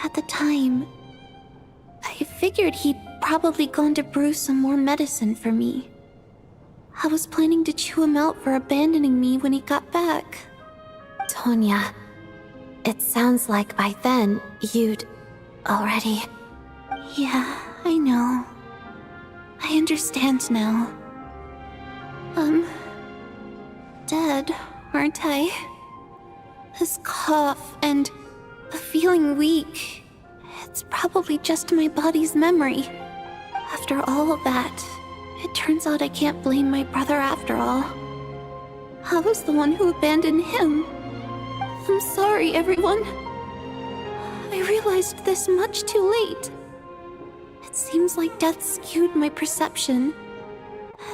At the time, I figured he'd probably gone to brew some more medicine for me. I was planning to chew him out for abandoning me when he got back. Tonya, it sounds like by then you'd already... Yeah, I know. I understand now. Dead, aren't I? This cough and the feeling weak, it's probably just my body's memory. After all of that, it turns out I can't blame my brother after all. I was the one who abandoned him. I'm sorry, everyone. I realized this much too late. It seems like death skewed my perception,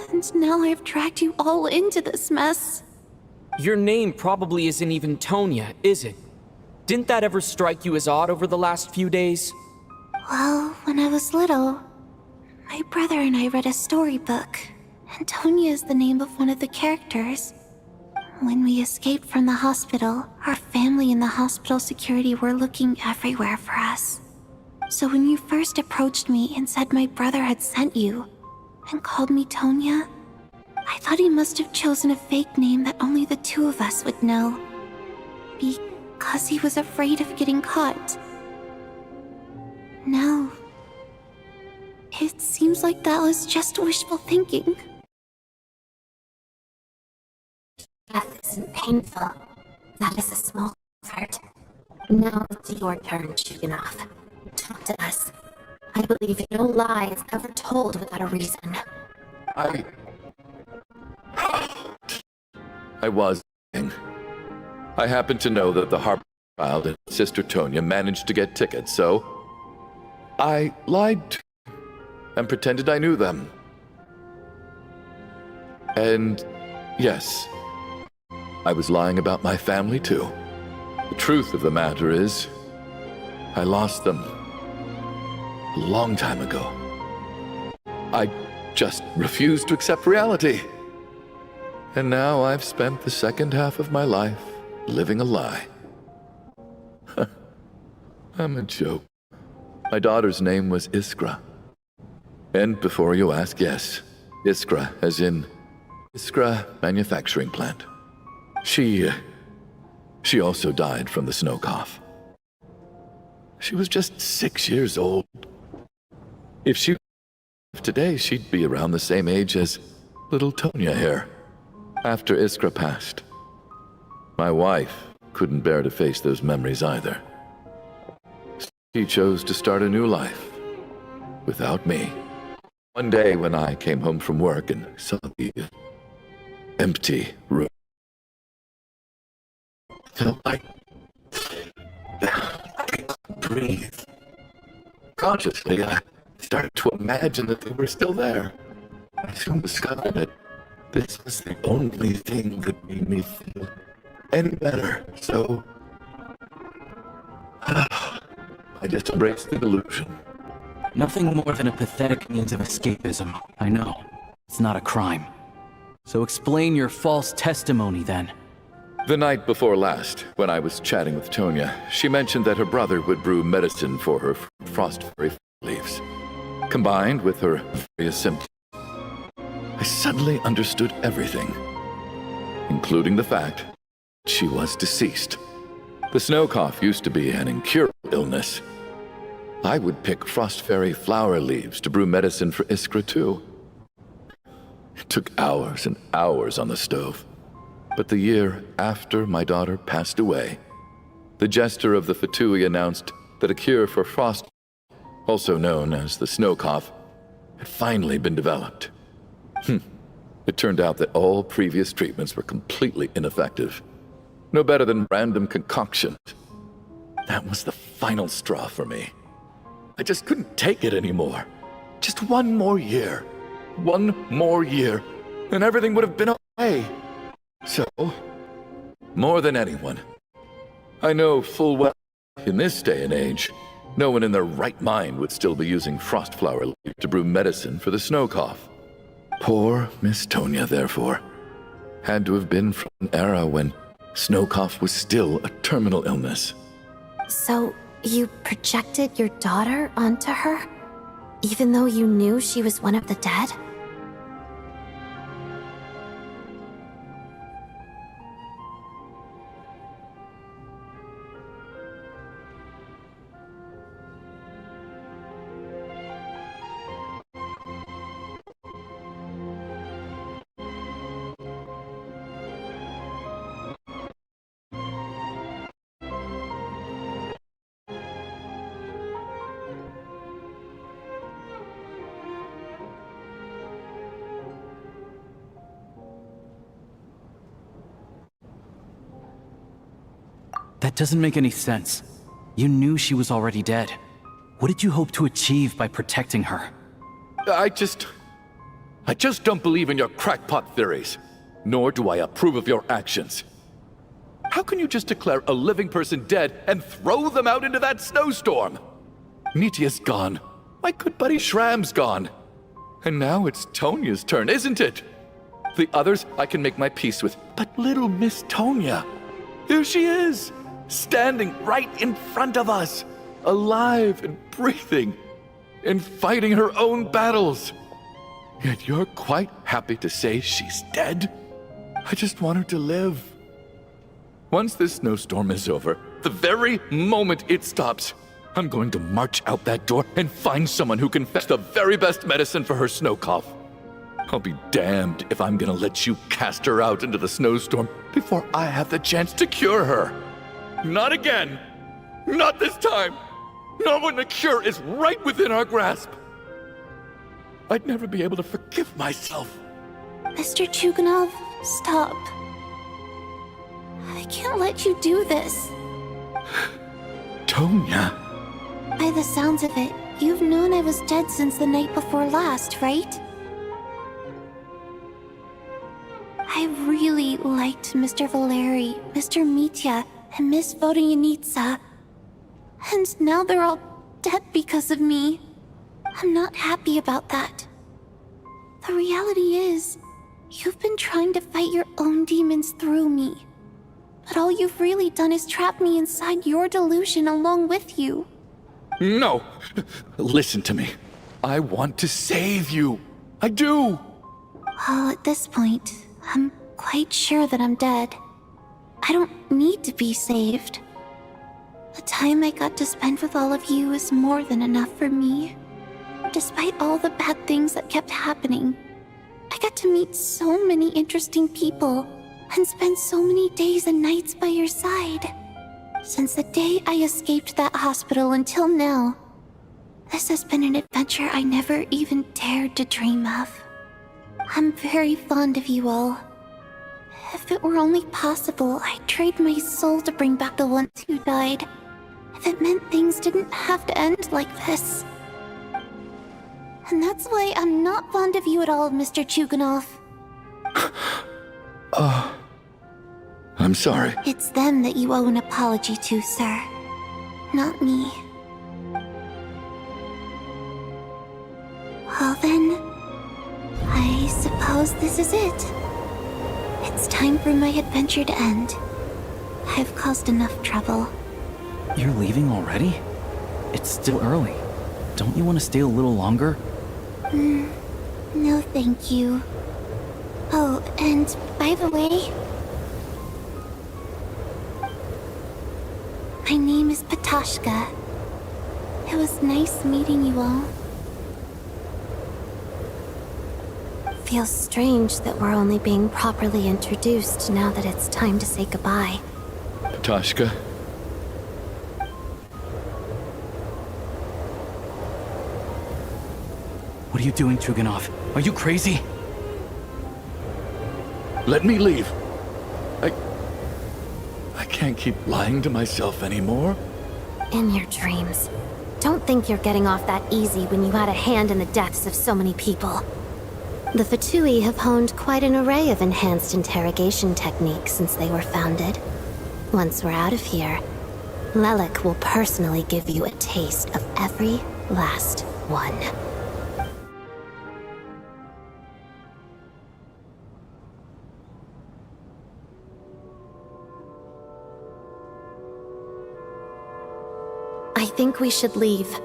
And now I've dragged you all into this mess. Your name probably isn't even Tonya, is it? Didn't that ever strike you as odd over the last few days? Well, when I was little, my brother and I read a storybook, and Tonya is the name of one of the characters. When we escaped from the hospital, our family and the hospital security were looking everywhere for us. So when you first approached me and said my brother had sent you, and called me Tonya, I thought he must have chosen a fake name that only the two of us would know. Because he was afraid of getting caught. Now, it seems like that was just wishful thinking. Death isn't painful. That is a small part. Now it's your turn, Shuganov. Talk to us. I believe no lie is ever told without a reason. I was. I happened to know that the Harper child and Sister Tonya managed to get tickets, so I lied to and pretended I knew them. And yes, I was lying about my family too. The truth of the matter is, I lost them a long time ago. I just refused to accept reality. And now I've spent the second half of my life living a lie. I'm a joke. My daughter's name was Iskra. And before you ask, yes, Iskra, as in Iskra manufacturing plant. She also died from the snow cough. She was just 6 years old. If she lived today, she'd be around the same age as little Tonya here. After Iskra passed, my wife couldn't bear to face those memories either. She chose to start a new life without me. One day when I came home from work and saw the empty room, I felt like I couldn't breathe. Consciously, I started to imagine that they were still there. I soon discovered that this was the only thing that made me feel any better, so I just embraced the delusion. Nothing more than a pathetic means of escapism. I know. It's not a crime. So explain your false testimony then. The night before last, when I was chatting with Tonya, she mentioned that her brother would brew medicine for her frost fairy leaves. Combined with her various symptoms, I suddenly understood everything, including the fact she was deceased. The snow cough used to be an incurable illness. I would pick frost fairy flower leaves to brew medicine for Iskra too. It took hours and hours on the stove. But the year after my daughter passed away, the jester of the Fatui announced that a cure for frost, also known as the snow cough, had finally been developed. It turned out that all previous treatments were completely ineffective. No better than random concoctions. That was the final straw for me. I just couldn't take it anymore. Just one more year. One more year, and everything would have been okay. So, more than anyone, I know full well, in this day and age, no one in their right mind would still be using frost flower leaf to brew medicine for the snow cough. Poor Miss Tonya, therefore, had to have been from an era when snow cough was still a terminal illness. So, you projected your daughter onto her? Even though you knew she was one of the dead? That doesn't make any sense. You knew she was already dead. What did you hope to achieve by protecting her? I just don't believe in your crackpot theories, nor do I approve of your actions. How can you just declare a living person dead and throw them out into that snowstorm? Nitia's gone. My good buddy Shram's gone. And now it's Tonya's turn, isn't it? The others I can make my peace with, but little Miss Tonya, here she is, standing right in front of us, alive and breathing, and fighting her own battles. Yet you're quite happy to say she's dead? I just want her to live. Once this snowstorm is over, the very moment it stops, I'm going to march out that door and find someone who can fetch the very best medicine for her snow cough. I'll be damned if I'm gonna let you cast her out into the snowstorm before I have the chance to cure her. Not again! Not this time! Not when the cure is right within our grasp! I'd never be able to forgive myself. Mr. Chuganov, stop. I can't let you do this. Tonya. By the sounds of it, you've known I was dead since the night before last, right? I really liked Mr. Valeri, Mr. Mitya, and Miss Vodyanitsa. And now they're all dead because of me. I'm not happy about that. The reality is, you've been trying to fight your own demons through me. But all you've really done is trap me inside your delusion along with you. No! Listen to me. I want to save you. I do! Well, at this point, I'm quite sure that I'm dead. I don't need to be saved. The time I got to spend with all of you is more than enough for me. Despite all the bad things that kept happening, I got to meet so many interesting people and spend so many days and nights by your side. Since the day I escaped that hospital until now, this has been an adventure I never even dared to dream of. I'm very fond of you all. If it were only possible, I'd trade my soul to bring back the ones who died. If it meant things didn't have to end like this. And that's why I'm not fond of you at all, Mr. Chuganov. I'm sorry. It's them that you owe an apology to, sir. Not me. Well then, I suppose this is it. It's time for my adventure to end. I've caused enough trouble. You're leaving already? It's still early. Don't you want to stay a little longer? No thank you. Oh, and by the way, my name is Patashka. It was nice meeting you all. Feels strange that we're only being properly introduced now that it's time to say goodbye. Patashka. What are you doing, Chuganov? Are you crazy? Let me leave. I can't keep lying to myself anymore. In your dreams. Don't think you're getting off that easy when you had a hand in the deaths of so many people. The Fatui have honed quite an array of enhanced interrogation techniques since they were founded. Once we're out of here, Lelek will personally give you a taste of every last one. I think we should leave.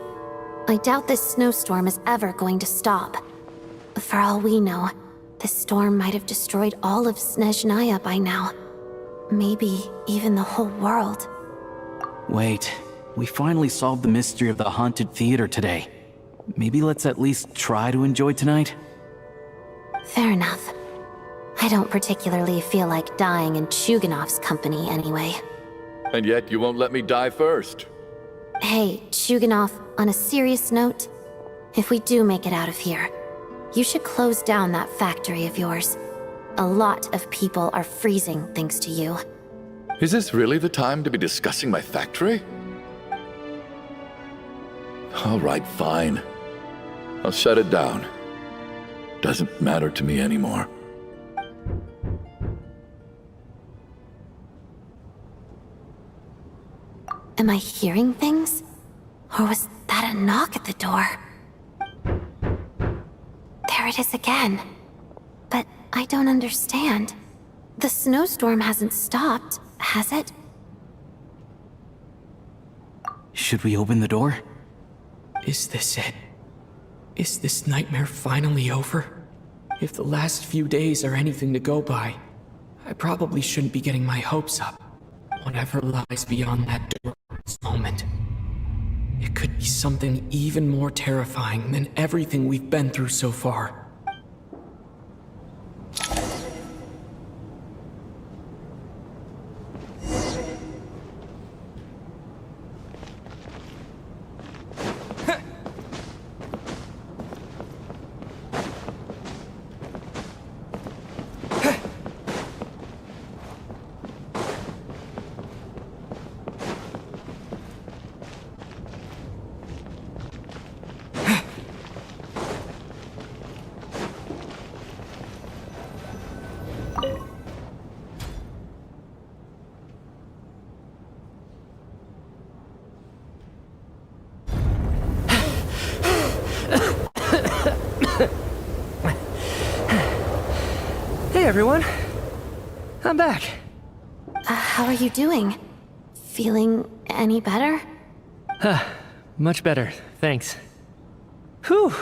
I doubt this snowstorm is ever going to stop. For all we know, this storm might have destroyed all of Snezhnaya by now. Maybe even the whole world. Wait, we finally solved the mystery of the haunted theater today. Maybe let's at least try to enjoy tonight? Fair enough. I don't particularly feel like dying in Chuganov's company anyway. And yet you won't let me die first. Hey, Chuganov, on a serious note, if we do make it out of here, you should close down that factory of yours. A lot of people are freezing thanks to you. Is this really the time to be discussing my factory? All right, fine. I'll shut it down. doesn't matter to me anymore. Am I hearing things? Or was that a knock at the door? There it is again. But I don't understand. The snowstorm hasn't stopped, has it? Should we open the door? Is this it? Is this nightmare finally over? If the last few days are anything to go by, I probably shouldn't be getting my hopes up. Whatever lies beyond that door at this moment. It could be something even more terrifying than everything we've been through so far. Hey everyone, I'm back. How are you doing? Feeling any better? Much better, thanks. Whew,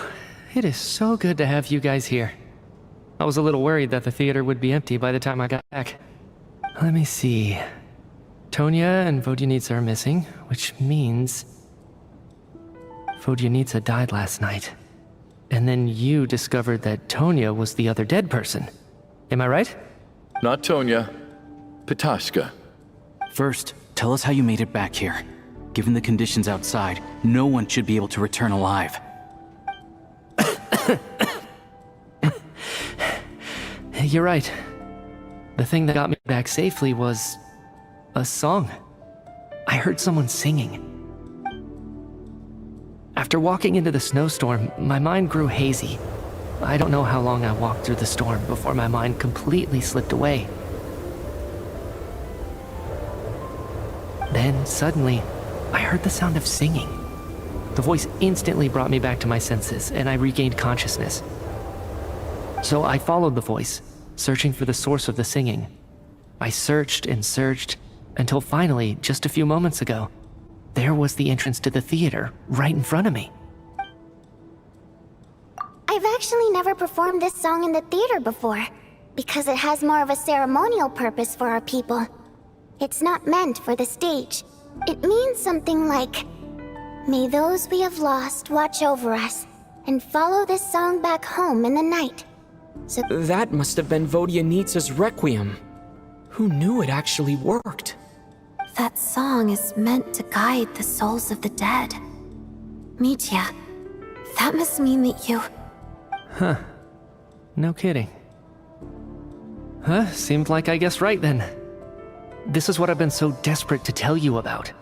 it is so good to have you guys here. I was a little worried that the theater would be empty by the time I got back. Let me see. Tonya and Vodyanitsa are missing, which means Vodyanitsa died last night. And then you discovered that Tonya was the other dead person. Am I right? Not Tonya. Pitashka. First, tell us how you made it back here. Given the conditions outside, no one should be able to return alive. You're right. The thing that got me back safely was a song. I heard someone singing. After walking into the snowstorm, my mind grew hazy. I don't know how long I walked through the storm before my mind completely slipped away. Then, suddenly, I heard the sound of singing. The voice instantly brought me back to my senses, and I regained consciousness. So I followed the voice, searching for the source of the singing. I searched and searched, until finally, just a few moments ago, there was the entrance to the theater, right in front of me. I've actually never performed this song in the theater before, because it has more of a ceremonial purpose for our people. It's not meant for the stage. It means something like, "May those we have lost watch over us, and follow this song back home in the night." So That must have been Vodyanitsa's Requiem. Who knew it actually worked? That song is meant to guide the souls of the dead. Mitya, that must mean that you... Huh. No kidding. Huh, seemed like I guessed right then. This is what I've been so desperate to tell you about.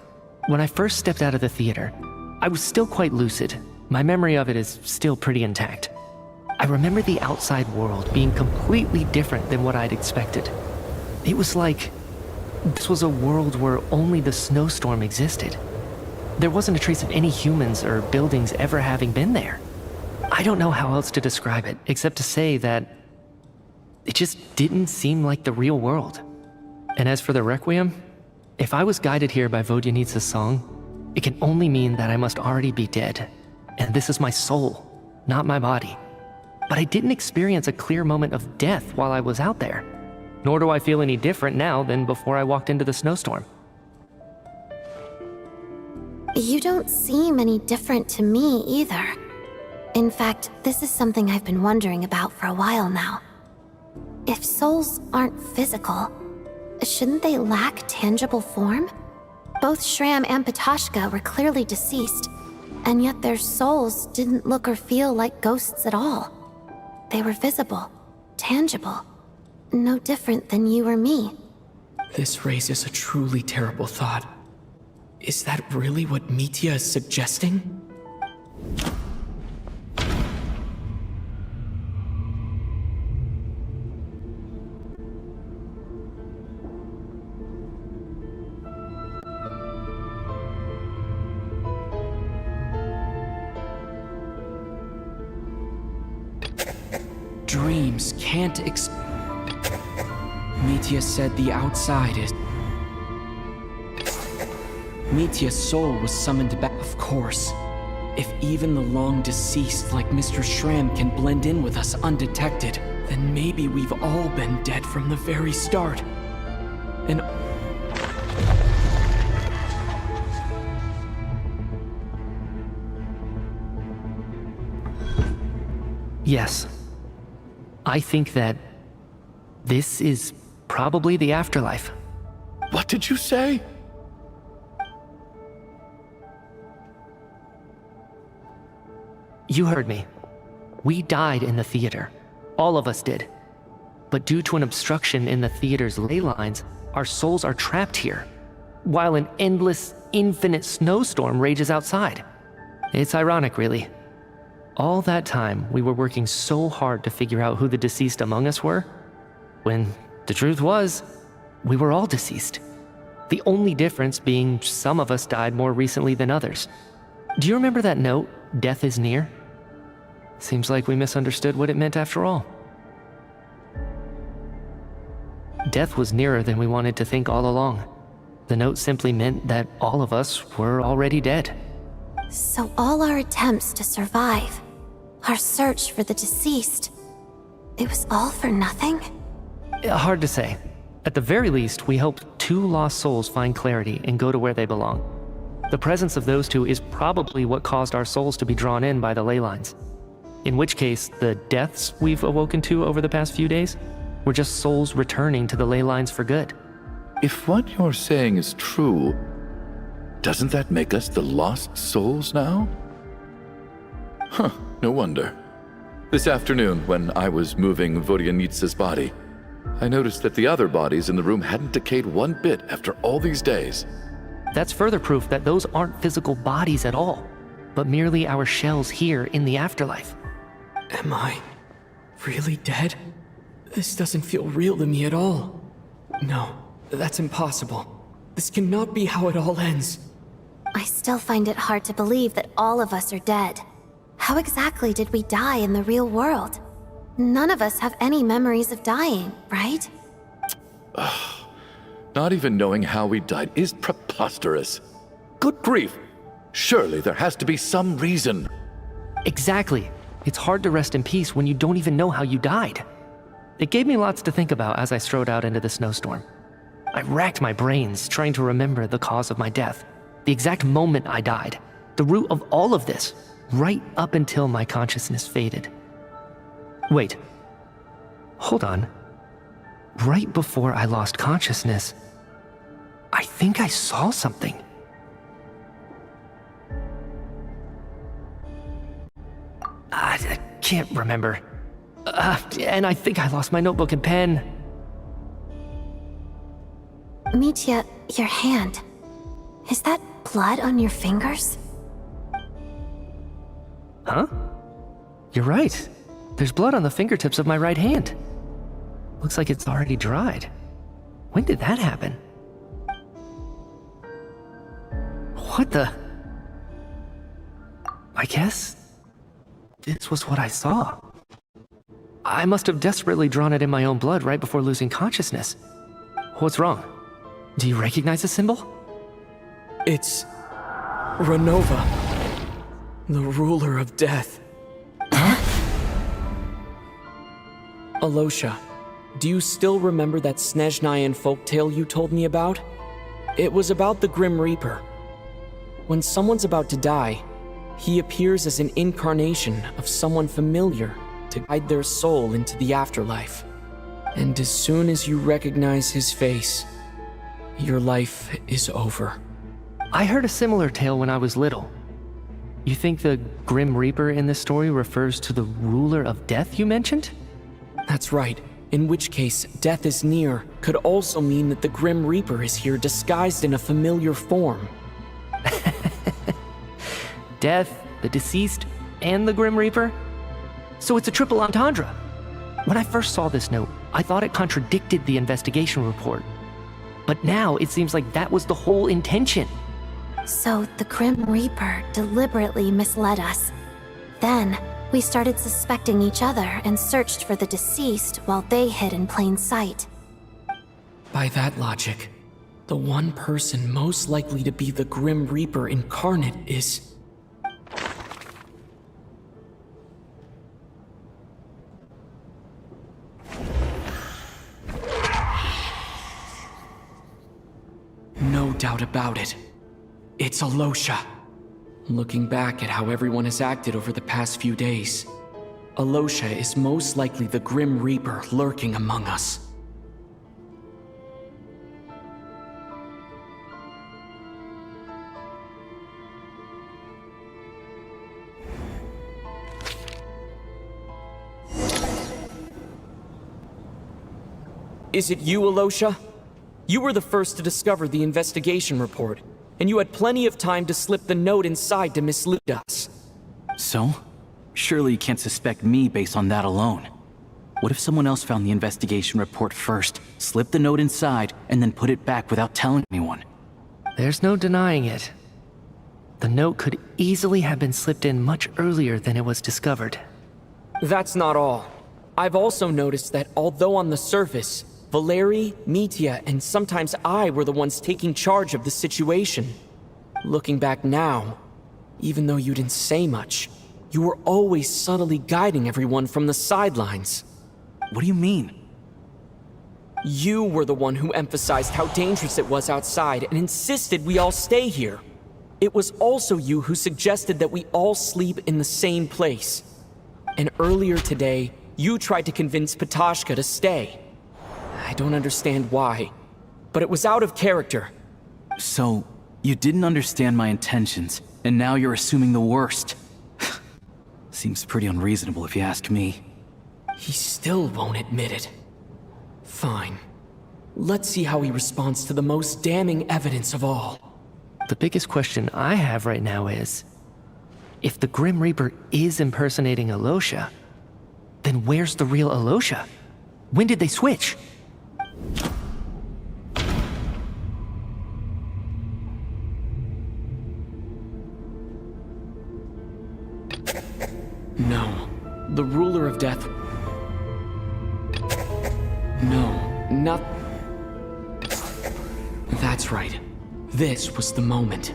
When I first stepped out of the theater, I was still quite lucid. My memory of it is still pretty intact. I remember the outside world being completely different than what I'd expected. It was like this was a world where only the snowstorm existed. There wasn't a trace of any humans or buildings ever having been there. I don't know how else to describe it, except to say that it just didn't seem like the real world. And as for the Requiem, if I was guided here by Vodyanitsa's song, it can only mean that I must already be dead. And this is my soul, not my body. But I didn't experience a clear moment of death while I was out there. Nor do I feel any different now than before I walked into the snowstorm. You don't seem any different to me either. In fact, this is something I've been wondering about for a while now. If souls aren't physical, shouldn't they lack tangible form? Both Shram and Pitashka were clearly deceased, and yet their souls didn't look or feel like ghosts at all. They were visible, tangible, no different than you or me. This raises a truly terrible thought. Is that really what Mitya is suggesting? dreams can't Mitya said the outside is... Mitya's soul was summoned back, of course. If even the long-deceased like Mr. Schramm can blend in with us undetected, then maybe we've all been dead from the very start. And... Yes. I think that this is probably the afterlife. What did you say? You heard me. We died in the theater. All of us did. But due to an obstruction in the theater's ley lines, our souls are trapped here, while an endless, infinite snowstorm rages outside. It's ironic, really. All that time, we were working so hard to figure out who the deceased among us were, when the truth was, we were all deceased. The only difference being some of us died more recently than others. Do you remember that note, "Death is near"? Seems like we misunderstood what it meant after all. Death was nearer than we wanted to think all along. The note simply meant that all of us were already dead. So all our attempts to survive, our search for the deceased, it was all for nothing? Hard to say. At the very least, we helped 2 lost souls find clarity and go to where they belong. The presence of those 2 is probably what caused our souls to be drawn in by the ley lines. In which case, the deaths we've awoken to over the past few days were just souls returning to the ley lines for good. If what you're saying is true, doesn't that make us the lost souls now? Huh, no wonder. This afternoon, when I was moving Vodyanitsa's body, I noticed that the other bodies in the room hadn't decayed one bit after all these days. That's further proof that those aren't physical bodies at all, but merely our shells here in the afterlife. Am I really dead? This doesn't feel real to me at all. No, that's impossible. This cannot be how it all ends. I still find it hard to believe that all of us are dead. How exactly did we die in the real world? None of us have any memories of dying, right? Not even knowing how we died is preposterous. Good grief! Surely there has to be some reason. Exactly. It's hard to rest in peace when you don't even know how you died. It gave me lots to think about as I strode out into the snowstorm. I racked my brains trying to remember the cause of my death, the exact moment I died, the root of all of this, right up until my consciousness faded. Wait. Hold on. Right before I lost consciousness, I think I saw something. I can't remember. And I think I lost my notebook and pen. Mitya, your hand. Is that blood on your fingers? Huh? You're right. There's blood on the fingertips of my right hand. Looks like it's already dried. When did that happen? What the? I guess this was what I saw. I must have desperately drawn it in my own blood right before losing consciousness. What's wrong? Do you recognize the symbol? It's... Renova. The ruler of death. Alosha, do you still remember that Snezhnayan folktale you told me about? It was about the Grim Reaper. When someone's about to die, he appears as an incarnation of someone familiar to guide their soul into the afterlife. And as soon as you recognize his face, your life is over. I heard a similar tale when I was little. You think the Grim Reaper in this story refers to the ruler of death you mentioned? That's right. In which case, death is near could also mean that the Grim Reaper is here disguised in a familiar form. Death, the deceased, and the Grim Reaper? So it's a triple entendre. When I first saw this note, I thought it contradicted the investigation report. But now it seems like that was the whole intention. So the Grim Reaper deliberately misled us. Then, We started suspecting each other and searched for the deceased while they hid in plain sight. By that logic, the one person most likely to be the Grim Reaper incarnate is... No doubt about it. It's Alosha. Looking back at how everyone has acted over the past few days, Alosha is most likely the Grim Reaper lurking among us. Is it you, Alosha? You were the first to discover the investigation report, and you had plenty of time to slip the note inside to mislead us. So? Surely you can't suspect me based on that alone. What if someone else found the investigation report first, slipped the note inside, and then put it back without telling anyone? There's no denying it. The note could easily have been slipped in much earlier than it was discovered. That's not all. I've also noticed that although on the surface, Valeri, Mitya, and sometimes I were the ones taking charge of the situation. Looking back now, even though you didn't say much, you were always subtly guiding everyone from the sidelines. What do you mean? You were the one who emphasized how dangerous it was outside and insisted we all stay here. It was also you who suggested that we all sleep in the same place. And earlier today, you tried to convince Patashka to stay. I don't understand why, but it was out of character. So, you didn't understand my intentions, and now you're assuming the worst. Seems pretty unreasonable if you ask me. He still won't admit it. Fine. Let's see how he responds to the most damning evidence of all. The biggest question I have right now is, if the Grim Reaper is impersonating Alosha, then where's the real Alosha? When did they switch? No. The ruler of death... No, not... That's right. This was the moment.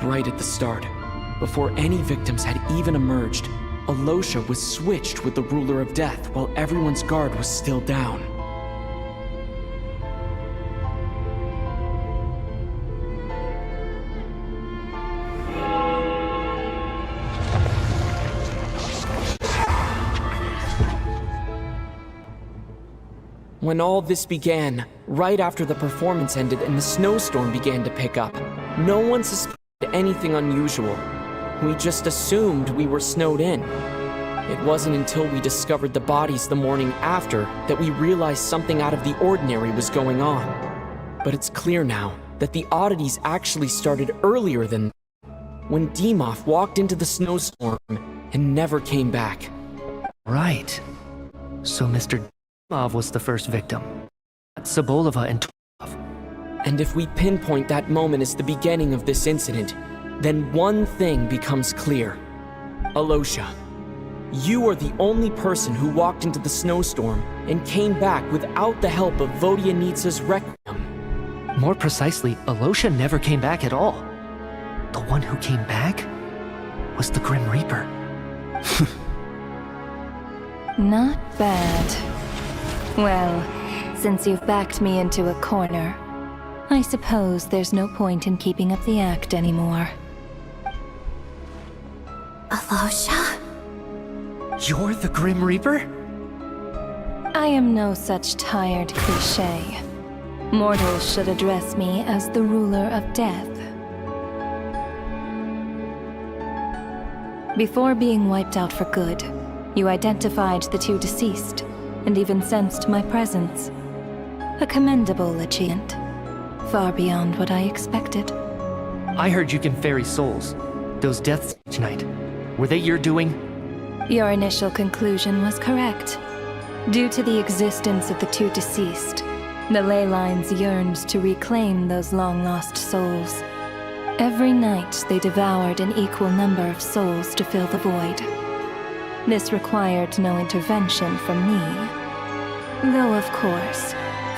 Right at the start. Before any victims had even emerged, Alosha was switched with the ruler of death while everyone's guard was still down. When all this began, right after the performance ended and the snowstorm began to pick up, no one suspected anything unusual. We just assumed we were snowed in. It wasn't until we discovered the bodies the morning after that we realized something out of the ordinary was going on. But it's clear now that the oddities actually started earlier than that, when Dimov walked into the snowstorm and never came back. Right. So Mr. Dimov was the first victim. Sobolova and Twelve. And if we pinpoint that moment as the beginning of this incident, then one thing becomes clear. Alosha, you are the only person who walked into the snowstorm and came back without the help of Vodyanitsa's Requiem. More precisely, Alosha never came back at all. The one who came back was the Grim Reaper. Not bad. Well, since you've backed me into a corner, I suppose there's no point in keeping up the act anymore. Alosha? You're the Grim Reaper? I am no such tired cliché. Mortals should address me as the ruler of death. Before being wiped out for good, you identified the two deceased, and even sensed my presence. A commendable achievement, far beyond what I expected. I heard you can ferry souls. Those deaths tonight, were they your doing? Your initial conclusion was correct. Due to the existence of the two deceased, the ley lines yearned to reclaim those long-lost souls. Every night they devoured an equal number of souls to fill the void. This required no intervention from me. Though, of course,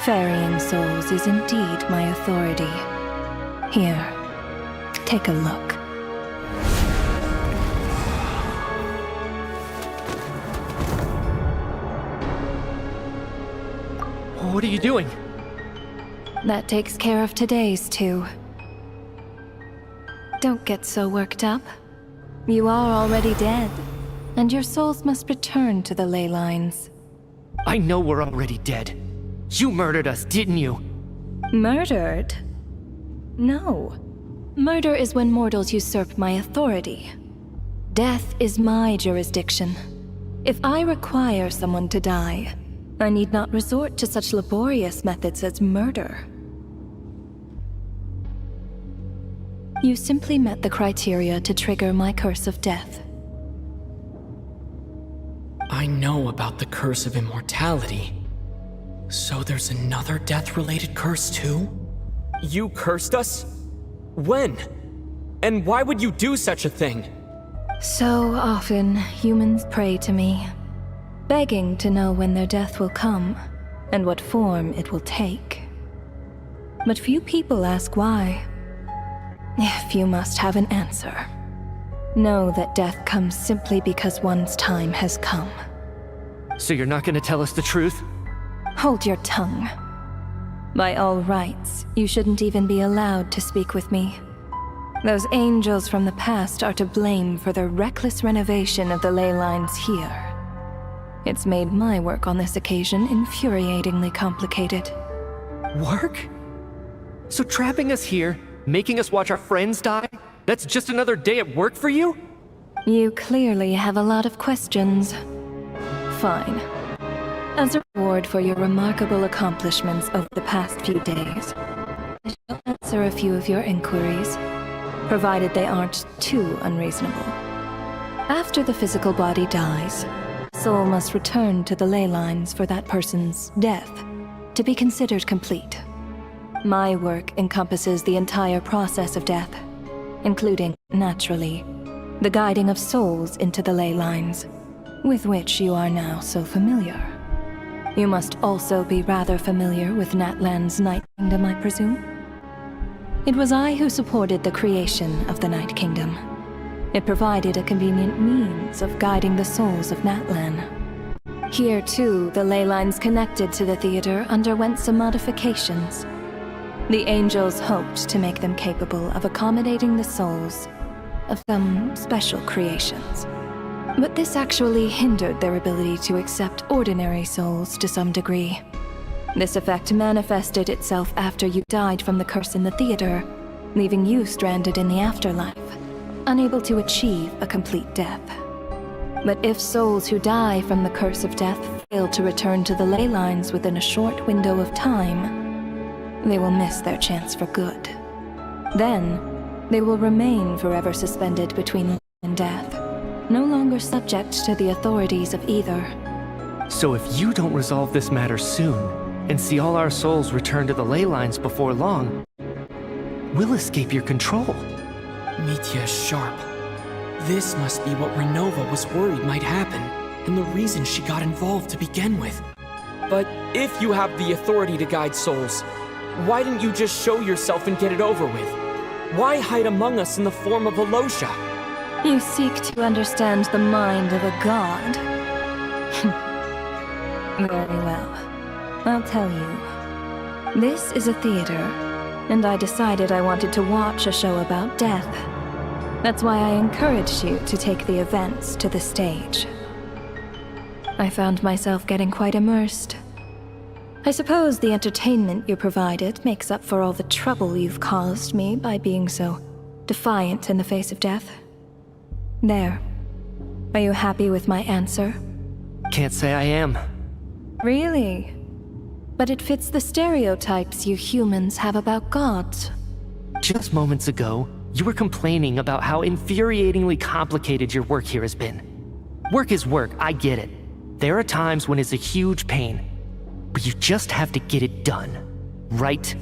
ferrying souls is indeed my authority. Here, take a look. What are you doing? That takes care of today's too. Don't get so worked up. You are already dead, and your souls must return to the ley lines. I know we're already dead. You murdered us, didn't you? Murdered? No. Murder is when mortals usurp my authority. Death is my jurisdiction. If I require someone to die, I need not resort to such laborious methods as murder. You simply met the criteria to trigger my curse of death. I know about the curse of immortality. So there's another death-related curse too? You cursed us? When? And why would you do such a thing? So often, humans pray to me, begging to know when their death will come, and what form it will take. But few people ask why. If you must have an answer, know that death comes simply because one's time has come. So you're not gonna tell us the truth? Hold your tongue. By all rights, you shouldn't even be allowed to speak with me. Those angels from the past are to blame for the reckless renovation of the ley lines here. It's made my work on this occasion infuriatingly complicated. Work? So trapping us here, making us watch our friends die, that's just another day at work for you? You clearly have a lot of questions. Fine. As a reward for your remarkable accomplishments over the past few days, I shall answer a few of your inquiries, provided they aren't too unreasonable. After the physical body dies, soul must return to the ley lines for that person's death to be considered complete. My work encompasses the entire process of death, including, naturally, the guiding of souls into the ley lines, with which you are now so familiar. You must also be rather familiar with Natlan's Night Kingdom, I presume? It was I who supported the creation of the Night Kingdom. It provided a convenient means of guiding the souls of Natlan. Here, too, the ley lines connected to the theater underwent some modifications. The angels hoped to make them capable of accommodating the souls of some special creations. But this actually hindered their ability to accept ordinary souls to some degree. This effect manifested itself after you died from the curse in the theater, leaving you stranded in the afterlife, unable to achieve a complete death. But if souls who die from the curse of death fail to return to the ley lines within a short window of time, they will miss their chance for good. Then, they will remain forever suspended between life and death, no longer subject to the authorities of either. So if you don't resolve this matter soon, and see all our souls return to the ley lines before long, we'll escape your control. Mitya is sharp. This must be what Renova was worried might happen, and the reason she got involved to begin with. But if you have the authority to guide souls, why didn't you just show yourself and get it over with? Why hide among us in the form of Alosha? You seek to understand the mind of a god? Very well. I'll tell you. This is a theater, and I decided I wanted to watch a show about death. That's why I encouraged you to take the events to the stage. I found myself getting quite immersed. I suppose the entertainment you provided makes up for all the trouble you've caused me by being so defiant in the face of death. There. Are you happy with my answer? Can't say I am. Really? But it fits the stereotypes you humans have about gods. Just moments ago, you were complaining about how infuriatingly complicated your work here has been. Work is work, I get it. There are times when it's a huge pain, but you just have to get it done, right?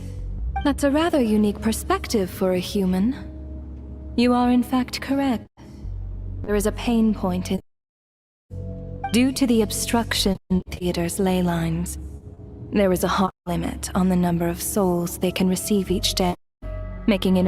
That's a rather unique perspective for a human. You are in fact correct. There is a pain point in Due to the obstruction in the theater's ley lines, there is a hard limit on the number of souls they can receive each day, making it